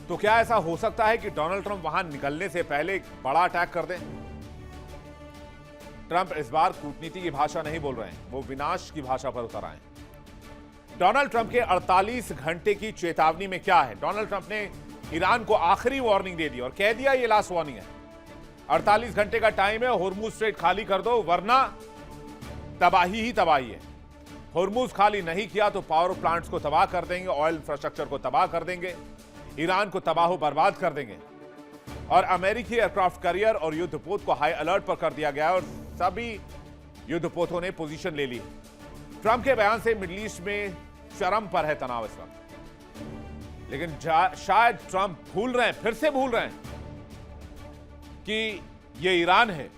A: तो क्या ऐसा हो सकता है कि डोनाल्ड ट्रंप वहां निकलने से पहले एक बड़ा अटैक कर दें? ट्रंप इस बार कूटनीति की भाषा नहीं बोल रहे हैं, वो विनाश की भाषा पर उतर आए। डोनाल्ड ट्रंप के 48 घंटे की चेतावनी में क्या है? डोनाल्ड ट्रंप ने ईरान को आखिरी वार्निंग दे दी और कह दिया ये लास्ट वार्निंग है, 48 घंटे का टाइम है, होर्मुज स्ट्रेट खाली कर दो वरना तबाही ही तबाही है। होर्मुज खाली नहीं किया तो पावर प्लांट्स को तबाह कर देंगे, ऑयल इंफ्रास्ट्रक्चर को तबाह कर देंगे, ईरान को तबाह बर्बाद कर देंगे। और अमेरिकी एयरक्राफ्ट कैरियर और युद्धपोत को हाई अलर्ट पर कर दिया गया और सभी युद्धपोतों ने पोजीशन ले ली। ट्रंप के बयान से मिडल ईस्ट में चरम पर है तनाव इस वक्त, लेकिन शायद ट्रंप भूल रहे हैं, फिर से भूल रहे हैं कि यह ईरान है,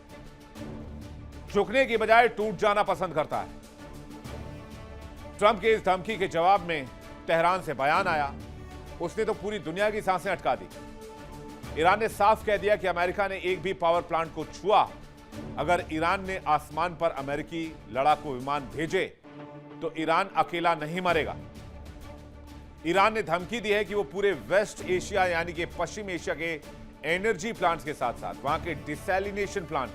A: झुकने की बजाय टूट जाना पसंद करता है। ट्रंप के इस धमकी के जवाब में तेहरान से बयान आया, उसने तो पूरी दुनिया की सांसें अटका दी। ईरान ने साफ कह दिया कि अमेरिका ने एक भी पावर प्लांट को छुआ, अगर ईरान ने आसमान पर अमेरिकी लड़ाकू विमान भेजे तो ईरान अकेला नहीं मरेगा। ईरान ने धमकी दी है कि वो पूरे वेस्ट एशिया यानी कि पश्चिम एशिया के एनर्जी प्लांट्स के साथ साथ वहां के डिसैलिनेशन प्लांट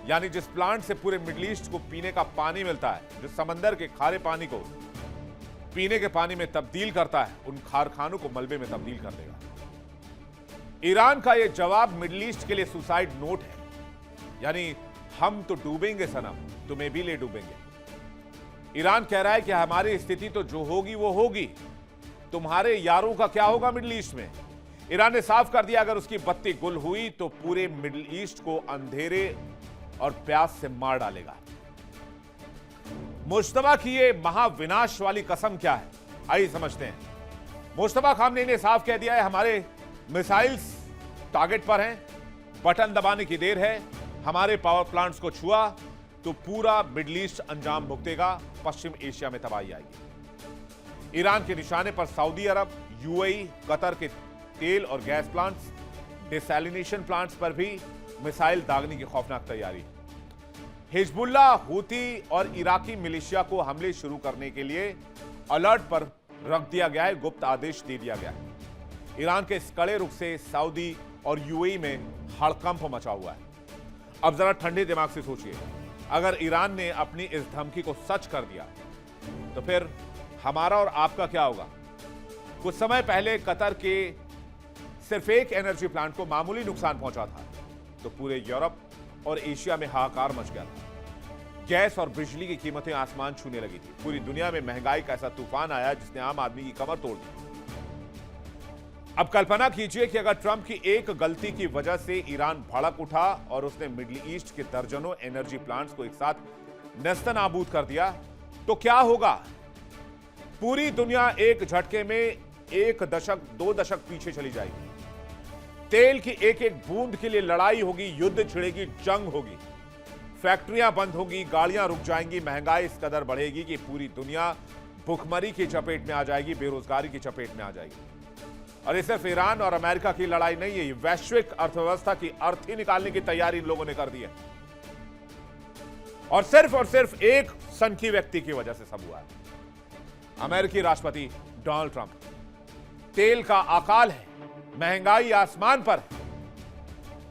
A: यानी जिस प्लांट से पूरे मिडल ईस्ट को पीने का पानी मिलता है, जो समंदर के खारे पानी को पीने के पानी में तब्दील करता है, उन कारखानों को मलबे में तब्दील कर देगा। ईरान का यह जवाब मिडिल ईस्ट के लिए सुसाइड नोट है, यानी हम तो डूबेंगे सनम, तुम्हें भी ले डूबेंगे। ईरान कह रहा है कि हमारी स्थिति तो जो होगी वो होगी, तुम्हारे यारों का क्या होगा मिडिल ईस्ट में। ईरान ने साफ कर दिया, अगर उसकी बत्ती गुल हुई तो पूरे मिडिल ईस्ट को अंधेरे और प्यास से मार डालेगा। मुश्तबा की ये महाविनाश वाली कसम क्या है, आइए समझते हैं। मुश्तबा खामनेई ने साफ कह दिया है, हमारे मिसाइल्स टारगेट पर हैं, बटन दबाने की देर है, हमारे पावर प्लांट्स को छुआ तो पूरा मिडिल ईस्ट अंजाम भुगतेगा, पश्चिम एशिया में तबाही आएगी। ईरान के निशाने पर सऊदी अरब, यूएई, कतर के तेल और गैस प्लांट्स, डिसैलिनेशन प्लांट्स पर भी मिसाइल दागने की खौफनाक तैयारी। हिजबुल्लाह, हूती और इराकी मिलिशिया को हमले शुरू करने के लिए अलर्ट पर रख दिया गया है, गुप्त आदेश दे दिया गया है। ईरान के इस कड़े रुख से सऊदी और यूएई में हड़कंप मचा हुआ है। अब जरा ठंडे दिमाग से सोचिए, अगर ईरान ने अपनी इस धमकी को सच कर दिया तो फिर हमारा और आपका क्या होगा। कुछ समय पहले कतर के सिर्फ एक एनर्जी प्लांट को मामूली नुकसान पहुंचा था तो पूरे यूरोप और एशिया में हाहाकार मच गया था। गैस और बिजली की कीमतें आसमान छूने लगी थी। पूरी दुनिया में महंगाई का ऐसा तूफान आया जिसने आम आदमी की कमर तोड़ दी। अब कल्पना कीजिए कि अगर ट्रंप की एक गलती की वजह से ईरान भड़क उठा और उसने मिडिल ईस्ट के दर्जनों एनर्जी प्लांट्स को एक साथ नेस्तनाबूद कर दिया तो क्या होगा। पूरी दुनिया एक झटके में 1 दशक 2 दशक पीछे चली जाएगी। तेल की एक एक बूंद के लिए लड़ाई होगी, युद्ध छिड़ेगी, जंग होगी, फैक्ट्रियां बंद होगी, गाड़ियां रुक जाएंगी, महंगाई इस कदर बढ़ेगी कि पूरी दुनिया भुखमरी की चपेट में आ जाएगी, बेरोजगारी की चपेट में आ जाएगी। और ये सिर्फ ईरान और अमेरिका की लड़ाई नहीं है, ये वैश्विक अर्थव्यवस्था की अर्थी निकालने की तैयारी इन लोगों ने कर दी है। और सिर्फ एक सनकी व्यक्ति की वजह से सब हुआ है, अमेरिकी राष्ट्रपति डोनाल्ड ट्रंप। तेल का अकाल है, महंगाई आसमान पर है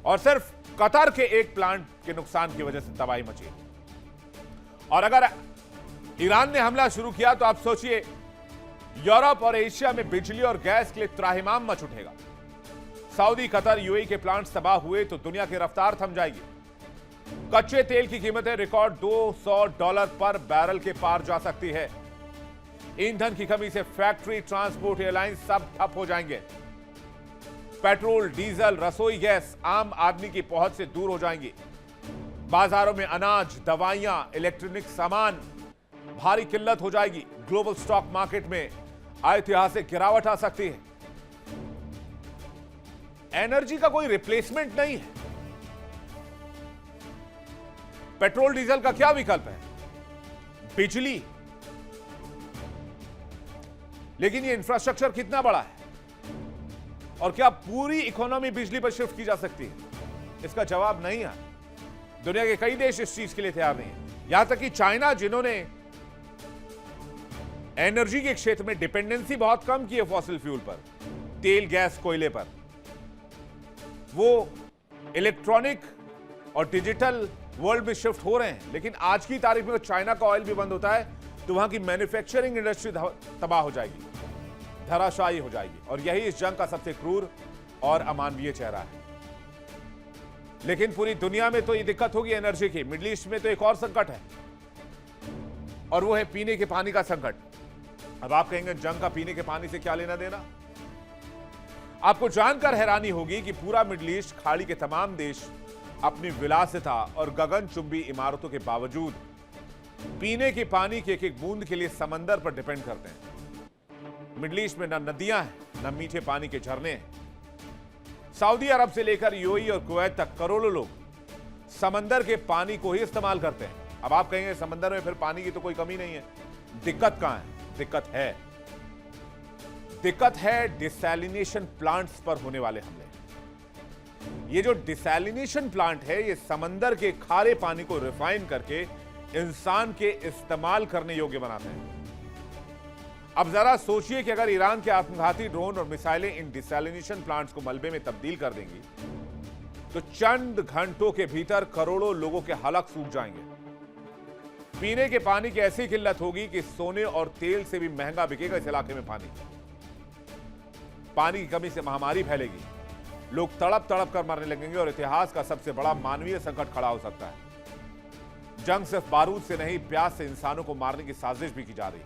A: और सिर्फ कतर के एक प्लांट के नुकसान की वजह से तबाही मची है। और अगर ईरान ने हमला शुरू किया तो आप सोचिए, यूरोप और एशिया में बिजली और गैस के लिए त्राहिमाम मच उठेगा। सऊदी, कतर, यूएई के प्लांट्स तबाह हुए तो दुनिया की रफ्तार थम जाएगी। कच्चे तेल की कीमतें रिकॉर्ड $200 पर बैरल के पार जा सकती है। ईंधन की कमी से फैक्ट्री, ट्रांसपोर्ट, एयरलाइंस सब ठप हो जाएंगे। पेट्रोल, डीजल, रसोई गैस आम आदमी की पहुंच से दूर हो जाएंगी। बाजारों में अनाज, दवाइयां, इलेक्ट्रॉनिक सामान भारी किल्लत हो जाएगी। ग्लोबल स्टॉक मार्केट में ऐतिहासिक गिरावट आ सकती है। एनर्जी का कोई रिप्लेसमेंट नहीं है। पेट्रोल डीजल का क्या विकल्प है? बिजली। लेकिन ये इंफ्रास्ट्रक्चर कितना बड़ा है और क्या पूरी इकोनॉमी बिजली पर शिफ्ट की जा सकती है? इसका जवाब नहीं है। दुनिया के कई देश इस चीज के लिए तैयार नहीं है, यहां तक कि चाइना, जिन्होंने एनर्जी के क्षेत्र में डिपेंडेंसी बहुत कम की है फॉसिल फ्यूल पर, तेल, गैस, कोयले पर, वो इलेक्ट्रॉनिक और डिजिटल वर्ल्ड में शिफ्ट हो रहे हैं। लेकिन आज की तारीख में चाइना का ऑयल भी बंद होता है तो वहां की मैन्युफैक्चरिंग इंडस्ट्री तबाह हो जाएगी, धराशायी हो जाएगी। और यही इस जंग का सबसे क्रूर और अमानवीय चेहरा है। लेकिन पूरी दुनिया में तो ये दिक्कत होगी एनर्जी की। मिडिल ईस्ट में तो एक और संकट है और वो है पीने के पानी का संकट। अब आप कहेंगे जंग का पीने के पानी से क्या लेना देना? आपको जानकर हैरानी होगी कि पूरा मिडिल ईस्ट, खाड़ी के तमाम देश अपनी विलासिता और गगनचुंबी इमारतों के बावजूद पीने के पानी की एक एक बूंद के लिए समंदर पर डिपेंड करते हैं। मिडिल ईस्ट में न नदियां हैं, न मीठे पानी के झरने हैं। सऊदी अरब से लेकर यूएई और कुवैत तक करोड़ों लोग समंदर के पानी को ही इस्तेमाल करते हैं। अब आप कहेंगे समंदर में फिर पानी की तो कोई कमी नहीं है। दिक्कत कहां है? दिक्कत है डिसैलिनेशन प्लांट्स पर होने वाले हमले। ये जो डिसैलिनेशन प्लांट है, ये समंदर के खारे पानी को रिफाइन करके इंसान के इस्तेमाल करने योग्य बनाते हैं। अब जरा सोचिए कि अगर ईरान के आत्मघाती ड्रोन और मिसाइलें इन डिसैलिनेशन प्लांट्स को मलबे में तब्दील कर देंगी तो चंद घंटों के भीतर करोड़ों लोगों के हलक सूख जाएंगे। पीने के पानी की ऐसी किल्लत होगी कि सोने और तेल से भी महंगा बिकेगा इस इलाके में पानी। पानी की कमी से महामारी फैलेगी, लोग तड़प तड़प कर मरने लगेंगे और इतिहास का सबसे बड़ा मानवीय संकट खड़ा हो सकता है। जंग सिर्फ बारूद से नहीं, प्यास से इंसानों को मारने की साजिश भी की जा रही है।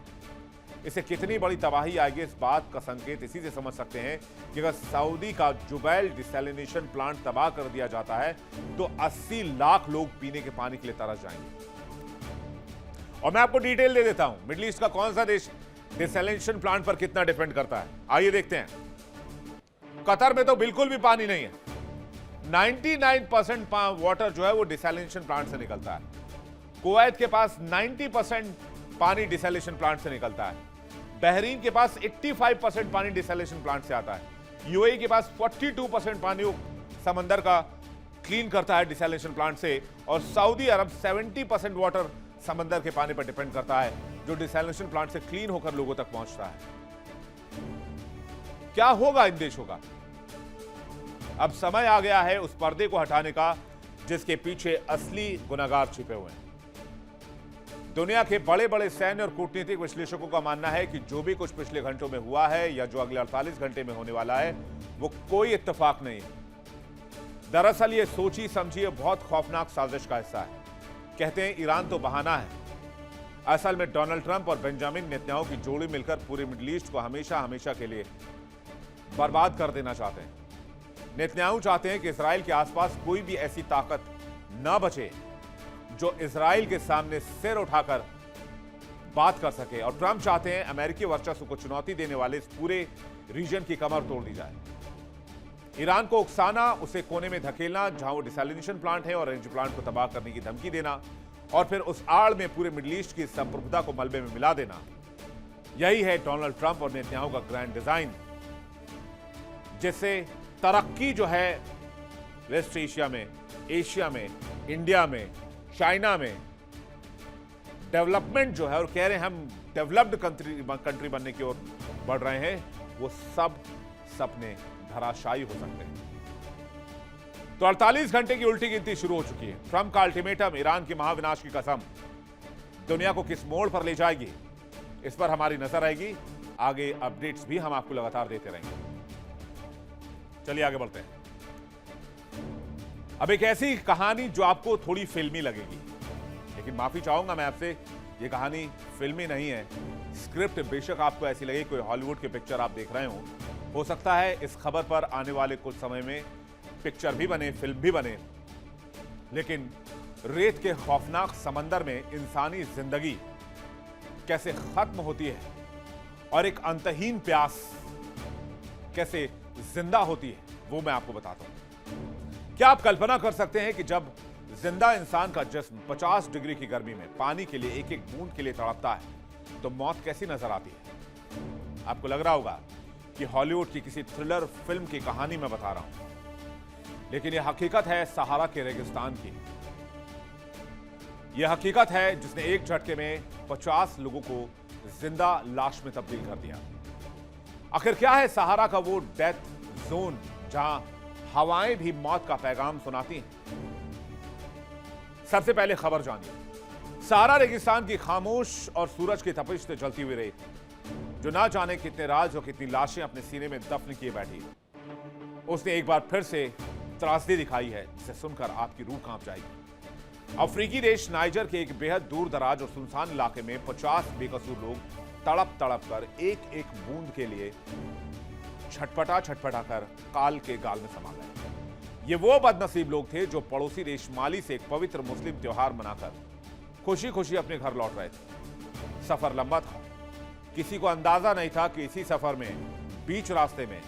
A: इससे कितनी बड़ी तबाही आएगी, इस बात का संकेत इसी से समझ सकते हैं कि अगर सऊदी का जुबैल डिसैलिनेशन प्लांट तबाह कर दिया जाता है तो 80 लाख लोग पीने के पानी के लिए तरस जाएंगे। और मैं आपको डिटेल दे देता हूं, मिडिल ईस्ट का कौन सा देश डिसैलिनेशन प्लांट पर कितना डिपेंड करता है। आइए देखते हैं। कतर में तो बिल्कुल भी पानी नहीं है। 99% वाटर जो है वो डिसैलिनेशन प्लांट से निकलता है। कुवैत के पास 90% पानी डिसैलिनेशन प्लांट से निकलता है। बहरीन के पास 85% पानी डिसैलिनेशन प्लांट से आता है। यूएई के पास 42% पानी समंदर का क्लीन करता है डिसैलिनेशन प्लांट से। और सऊदी अरब 70% वाटर समंदर के पानी पर डिपेंड करता है जो डिसैलिनेशन प्लांट से क्लीन होकर लोगों तक पहुंचता है। क्या होगा इन देशों का? अब समय आ गया है उस पर्दे को हटाने का जिसके पीछे असली गुनहगार छिपे हुए हैं। दुनिया के बड़े बड़े सैन्य और कूटनीतिक विश्लेषकों का मानना है कि जो भी कुछ पिछले घंटों में हुआ है या जो अगले 48 घंटे में होने वाला है वो कोई इत्तेफाक नहीं है। दरअसल ये सोची समझी बहुत खौफनाक साजिश का हिस्सा है। कहते हैं ईरान तो बहाना है, असल में डोनाल्ड ट्रंप और बेंजामिन नेतन्याहू की जोड़ी मिलकर पूरे मिडिल ईस्ट को हमेशा हमेशा के लिए बर्बाद कर देना चाहते हैं। नेतन्याहू चाहते हैं कि इजराइल के आसपास कोई भी ऐसी ताकत न बचे जो इजराइल के सामने सिर उठाकर बात कर सके, और ट्रंप चाहते हैं अमेरिकी वर्चस्व को चुनौती देने वाले इस पूरे रीजन की कमर तोड़ दी जाए। ईरान को उकसाना, उसे कोने में धकेलना जहां वो डिसैलिनेशन प्लांट है और एनर्जी प्लांट को तबाह करने की धमकी देना, और फिर उस आड़ में पूरे मिडिल ईस्ट की संप्रभुता को मलबे में मिला देना, यही है डोनाल्ड ट्रंप और नेतन्याहू का ग्रैंड डिजाइन, जिससे तरक्की जो है वेस्ट एशिया में, इंडिया में, चाइना में डेवलपमेंट जो है, और कह रहे हैं हम डेवलप्ड कंट्री बनने की ओर बढ़ रहे हैं, वो सब सपने धराशायी हो सकते हैं। तो 48 घंटे की उल्टी गिनती शुरू हो चुकी है। ट्रंप का अल्टीमेटम, ईरान के महाविनाश की कसम दुनिया को किस मोड़ पर ले जाएगी, इस पर हमारी नजर रहेगी। आगे अपडेट्स भी हम आपको लगातार देते रहेंगे। चलिए आगे बढ़ते हैं। अब एक ऐसी कहानी जो आपको थोड़ी फिल्मी लगेगी, लेकिन माफी चाहूंगा मैं आपसे, ये कहानी फिल्मी नहीं है। स्क्रिप्ट बेशक आपको ऐसी लगे कोई हॉलीवुड की पिक्चर आप देख रहे हो सकता है इस खबर पर आने वाले कुछ समय में पिक्चर भी बने, फिल्म भी बने, लेकिन रेत के खौफनाक समंदर में इंसानी जिंदगी कैसे खत्म होती है और एक अंतहीन प्यास कैसे जिंदा होती है, वो मैं आपको बताता हूं। क्या आप कल्पना कर सकते हैं कि जब जिंदा इंसान का जिस्म 50 डिग्री की गर्मी में पानी के लिए एक एक बूंद के लिए तड़पता है तो मौत कैसी नजर आती है? आपको लग रहा होगा कि हॉलीवुड की किसी थ्रिलर फिल्म की कहानी मैं बता रहा हूं, लेकिन यह हकीकत है सहारा के रेगिस्तान की। यह हकीकत है जिसने एक झटके में 50 लोगों को जिंदा लाश में तब्दील कर दिया। आखिर क्या है सहारा का वो डेथ जोन जहां हवाएं भी मौत का पैगाम सुनाती हैं? सबसे पहले खबर जानिए। सहारा रेगिस्तान की खामोश और सूरज की तपिश से जलती हुई रेत, जो ना जाने कितने राज और कितनी लाशें अपने सीने में दफन किए बैठी है, उसने एक बार फिर से त्रासदी दिखाई है जिसे सुनकर आपकी रूह कांप जाएगी। अफ्रीकी देश नाइजर के एक बेहद दूर दराज और सुनसान इलाके में 50 बेकसूर लोग तड़प तड़प कर एक एक बूंद के लिए छटपटा कर काल के गाल में समा गए। ये वो बदनसीब लोग थे जो पड़ोसी देश माली से एक पवित्र मुस्लिम त्योहार मनाकर खुशी खुशी अपने घर लौट रहे थे। सफर लंबा था, किसी को अंदाजा नहीं था कि इसी सफर में बीच रास्ते में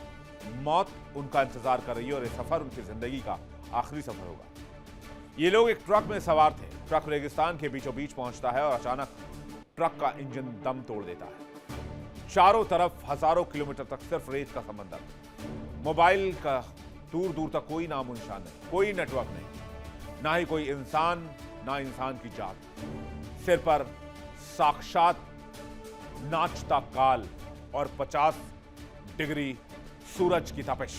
A: मौत उनका इंतजार कर रही है और ये सफर उनकी जिंदगी का आखिरी सफर होगा। ये लोग एक ट्रक में सवार थे। ट्रक रेगिस्तान के बीचों बीच पहुंचता है और अचानक ट्रक का इंजन दम तोड़ देता है। चारों तरफ हजारों किलोमीटर तक सिर्फ रेत का समंदर, मोबाइल का दूर दूर तक कोई नामो निशान नहीं, कोई नेटवर्क नहीं, ना ही कोई इंसान, ना इंसान की जात। सिर पर साक्षात नाचता काल और 50 डिग्री सूरज की तपिश।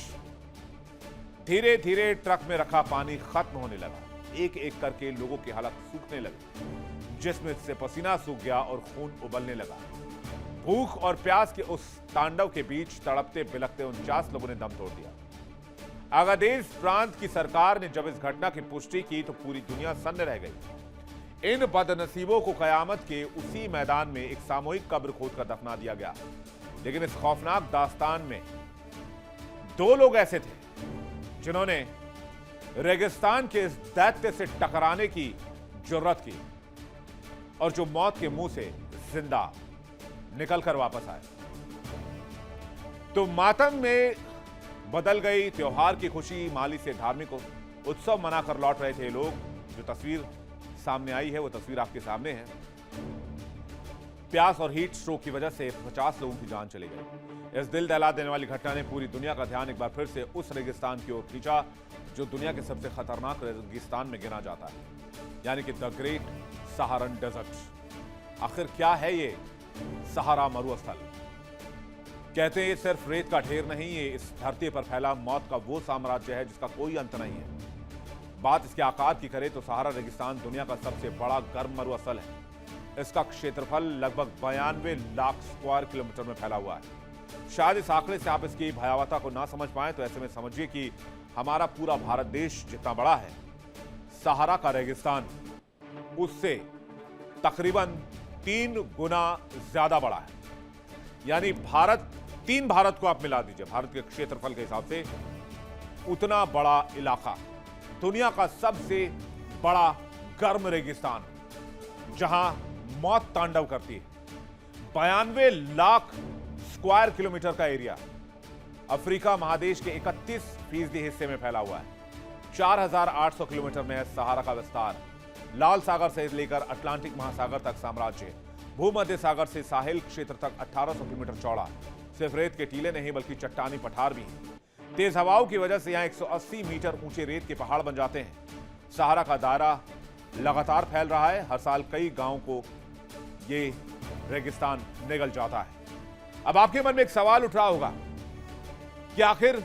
A: धीरे धीरे ट्रक में रखा पानी खत्म होने लगा। एक एक करके लोगों की हालत सूखने लगी। जिसमें से पसीना सूख गया और खून उबलने लगा। भूख और प्यास के उस तांडव के बीच तड़पते बिलखते 49 लोगों ने दम तोड़ दिया। अगादेज प्रांत की सरकार ने जब इस घटना की पुष्टि की तो पूरी दुनिया सन्न रह गई। इन बदनसीबों को कयामत के उसी मैदान में एक सामूहिक कब्र खोदकर दफना दिया गया। लेकिन इस खौफनाक दास्तान में दो लोग ऐसे थे जिन्होंने रेगिस्तान के इस दैत्य से टकराने की जुर्रत की और जो मौत के मुंह से जिंदा निकलकर वापस आए। तो मातम में बदल गई त्योहार की खुशी माली से धार्मिक उत्सव मनाकर लौट रहे थे लोग। जो तस्वीर सामने आई है वो तस्वीर आपके सामने है। प्यास और हीट स्ट्रोक की वजह से 50 लोगों की जान चली गई। इस दिल दहला देने वाली घटना ने पूरी दुनिया का ध्यान एक बार फिर से उस रेगिस्तान की ओर खींचा जो दुनिया के सबसे खतरनाक रेगिस्तान में गिना जाता है, यानी कि द ग्रेट सहारन डेजर्ट। आखिर क्या है ये सहारा मरुस्थल? कहते हैं ये सिर्फ रेत का ढेर नहीं, ये इस धरती पर फैला मौत का वो साम्राज्य है जिसका कोई अंत नहीं है। बात इसके आकार की करें तो सहारा रेगिस्तान दुनिया का सबसे बड़ा गर्म मरुस्थल है। इसका क्षेत्रफल लगभग 92 लाख स्क्वायर किलोमीटर में फैला हुआ है। शायद इस आंकड़े से आप इसकी भयावहता को ना समझ पाए, तो ऐसे में समझिए कि हमारा पूरा भारत देश जितना बड़ा है, सहारा का रेगिस्तान उससे तकरीबन 3 गुना ज्यादा बड़ा है। यानी तीन भारत को आप मिला दीजिए, भारत के क्षेत्रफल के हिसाब से उतना बड़ा इलाका, दुनिया का सबसे बड़ा गर्म रेगिस्तान जहां मौत तांडव करती है। 92 लाख स्क्वायर किलोमीटर का एरिया अफ्रीका महादेश के 31% हिस्से में फैला हुआ है। 4800 किलोमीटर में है सहारा का विस्तार। लाल सागर से लेकर अटलांटिक महासागर तक साम्राज्य, भूमध्य सागर से साहिल क्षेत्र तक 1800 किलोमीटर चौड़ा। सिर्फ रेत के टीले नहीं बल्कि चट्टानी पठार भी हैं। तेज हवाओं की वजह से यहां 180 मीटर ऊंचे रेत के पहाड़ बन जाते हैं। सहारा का दायरा लगातार फैल रहा है। हर साल कई गांवों को ये रेगिस्तान निगल जाता है। अब आपके मन में एक सवाल उठ रहा होगा कि आखिर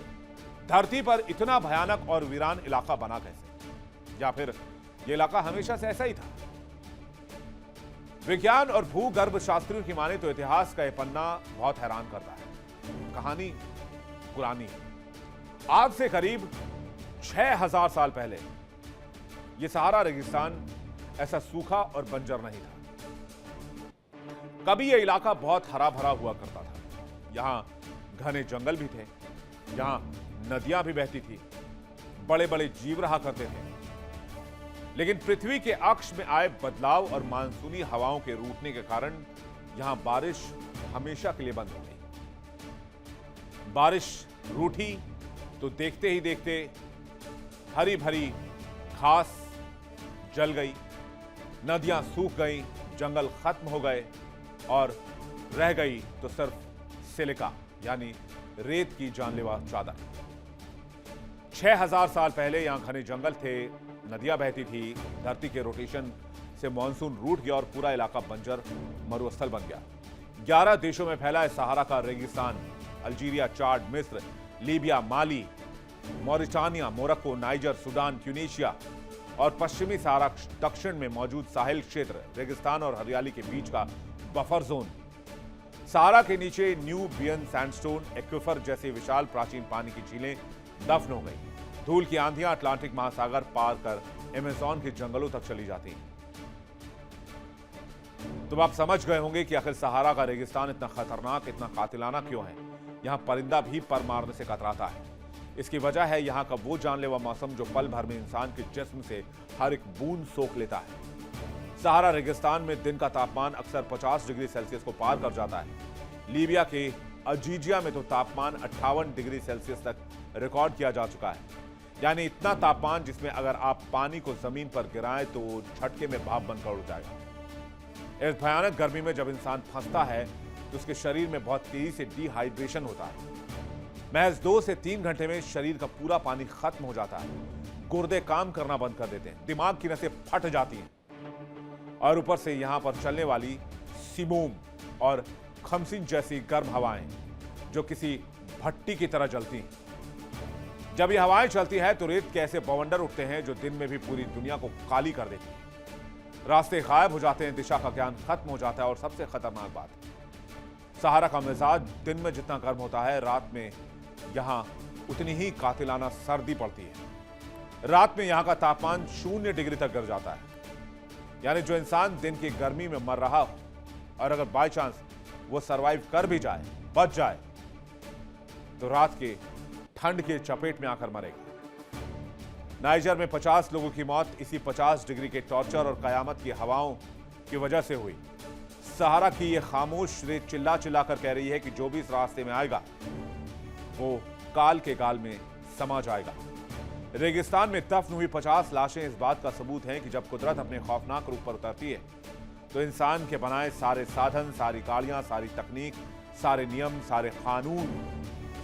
A: धरती पर इतना भयानक और वीरान इलाका बना कैसे, या फिर यह इलाका हमेशा से ऐसा ही था? विज्ञान और भूगर्भ शास्त्रियों की माने तो इतिहास का यह पन्ना बहुत हैरान करता है। कहानी पुरानी है। आज से करीब 6000 साल पहले यह सहारा रेगिस्तान ऐसा सूखा और बंजर नहीं था। कभी यह इलाका बहुत हरा भरा हुआ करता था। यहां घने जंगल भी थे, यहां नदियां भी बहती थी, बड़े बड़े जीव रहा करते थे। लेकिन पृथ्वी के अक्ष में आए बदलाव और मानसूनी हवाओं के रूठने के कारण यहां बारिश हमेशा के लिए बंद हो गई। बारिश रूठी तो देखते ही देखते हरी भरी घास जल गई, नदियां सूख गई, जंगल खत्म हो गए और रह गई तो सिर्फ सिलिका यानी रेत की जानलेवा चादर। 6000 साल पहले यहां घने जंगल थे, नदियां बहती थी, धरती के रोटेशन से मॉनसून रूठ गया और पूरा इलाका बंजर मरुस्थल बन गया। 11 देशों में फैला है सहारा का रेगिस्तान। अल्जीरिया, चाड, मिस्र, Libya, Mali, Mauritania, Morocco, Niger, Sudan, Tunisia और पश्चिमी सहारा दक्षिण में मौजूद साहिल क्षेत्र, रेगिस्तान और हरियाली के बीच का बफर जोन। सहारा के नीचे न्यूबियन सैंडस्टोन एक्विफर जैसे विशाल प्राचीन पानी की झीलें दफन हो गई। धूल की आंधियां अटलांटिक महासागर पार कर अमेज़न के जंगलों तक चली जाती हैं। तो आप समझ गए होंगे कि आखिर सहारा का रेगिस्तान इतना खतरनाक, इतना कातिलाना क्यों है। यहां परिंदा भी पर मारने से कतराता है। इसकी वजह है यहां का वो जानलेवा मौसम जो पल भर में इंसान के जिस्म से हर एक बूंद सोख लेता है। सहारा रेगिस्तान में दिन का तापमान अक्सर 50 डिग्री सेल्सियस को पार कर जाता है। लीबिया के अजीजिया में तो तापमान 58 डिग्री सेल्सियस तक रिकॉर्ड किया जा चुका है। यानी इतना तापमान जिसमें अगर आप पानी को जमीन पर गिराएं तो झटके में भाप बनकर उड़ जाएगा। इस भयानक गर्मी में जब इंसान फंसता है तो उसके शरीर में बहुत तेजी से डिहाइड्रेशन होता है। महज 2 से 3 घंटे में शरीर का पूरा पानी खत्म हो जाता है। गुर्दे काम करना बंद कर देते हैं, दिमाग की नसें फट जाती हैं और ऊपर से यहां पर चलने वाली सिमोम और खमसिन जैसी गर्म हवाएं जो किसी भट्टी की तरह जलती हैं। जब ये हवाएं चलती हैं तो रेत के ऐसे बवंडर उठते हैं जो दिन में भी पूरी दुनिया को काली कर देती हैं। रास्ते गायब हो जाते हैं, दिशा का ज्ञान खत्म हो जाता है और सबसे खतरनाक बात, सहारा का मिजाज दिन में जितना गर्म होता है, रात में यहां उतनी ही कातिलाना सर्दी पड़ती है। रात में यहां का तापमान 0 डिग्री तक गिर जाता है। यानी जो इंसान दिन की गर्मी में मर रहा हो और अगर बाय चांस वो सरवाइव कर भी जाए, बच जाए, तो रात के ठंड के चपेट में आकर मरेगा। नाइजर में 50 लोगों की मौत इसी 50 डिग्री के टॉर्चर और कयामत की हवाओं की वजह से हुई। सहारा की यह खामोश रेत चिल्ला चिल्ला कर कह रही है कि जो भी इस रास्ते में आएगा वो काल के गाल में समा जाएगा। रेगिस्तान में दफन हुई 50 लाशें इस बात का सबूत हैं कि जब कुदरत अपने खौफनाक रूप पर उतरती है तो इंसान के बनाए सारे साधन, सारी गाड़ियां, सारी तकनीक, सारे नियम, सारे कानून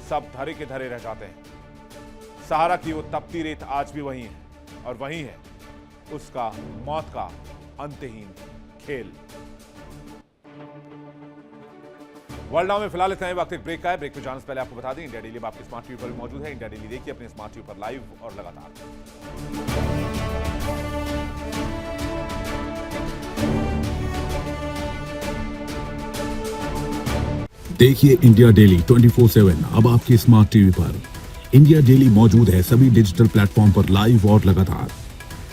A: सब धरे के धरे रह जाते हैं। सहारा की वो तपती रेत आज भी वही है और वही है उसका मौत का अंतहीन खेल। वर्ल्ड नाउ में फिलहाल इतना ही। वक्त एक ब्रेक का है। ब्रेक पे जाने से पहले आपको बता दें, इंडिया डेली में आपके स्मार्ट टीवी पर मौजूद है। इंडिया डेली देखिए अपने स्मार्ट टीवी पर लाइव और लगातार।
B: देखिए इंडिया डेली 24/7 अब आपके स्मार्ट टीवी पर। इंडिया डेली मौजूद है सभी डिजिटल प्लेटफॉर्म पर लाइव और लगातार।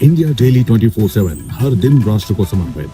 B: इंडिया डेली 24/7 हर दिन राष्ट्र को समर्पित।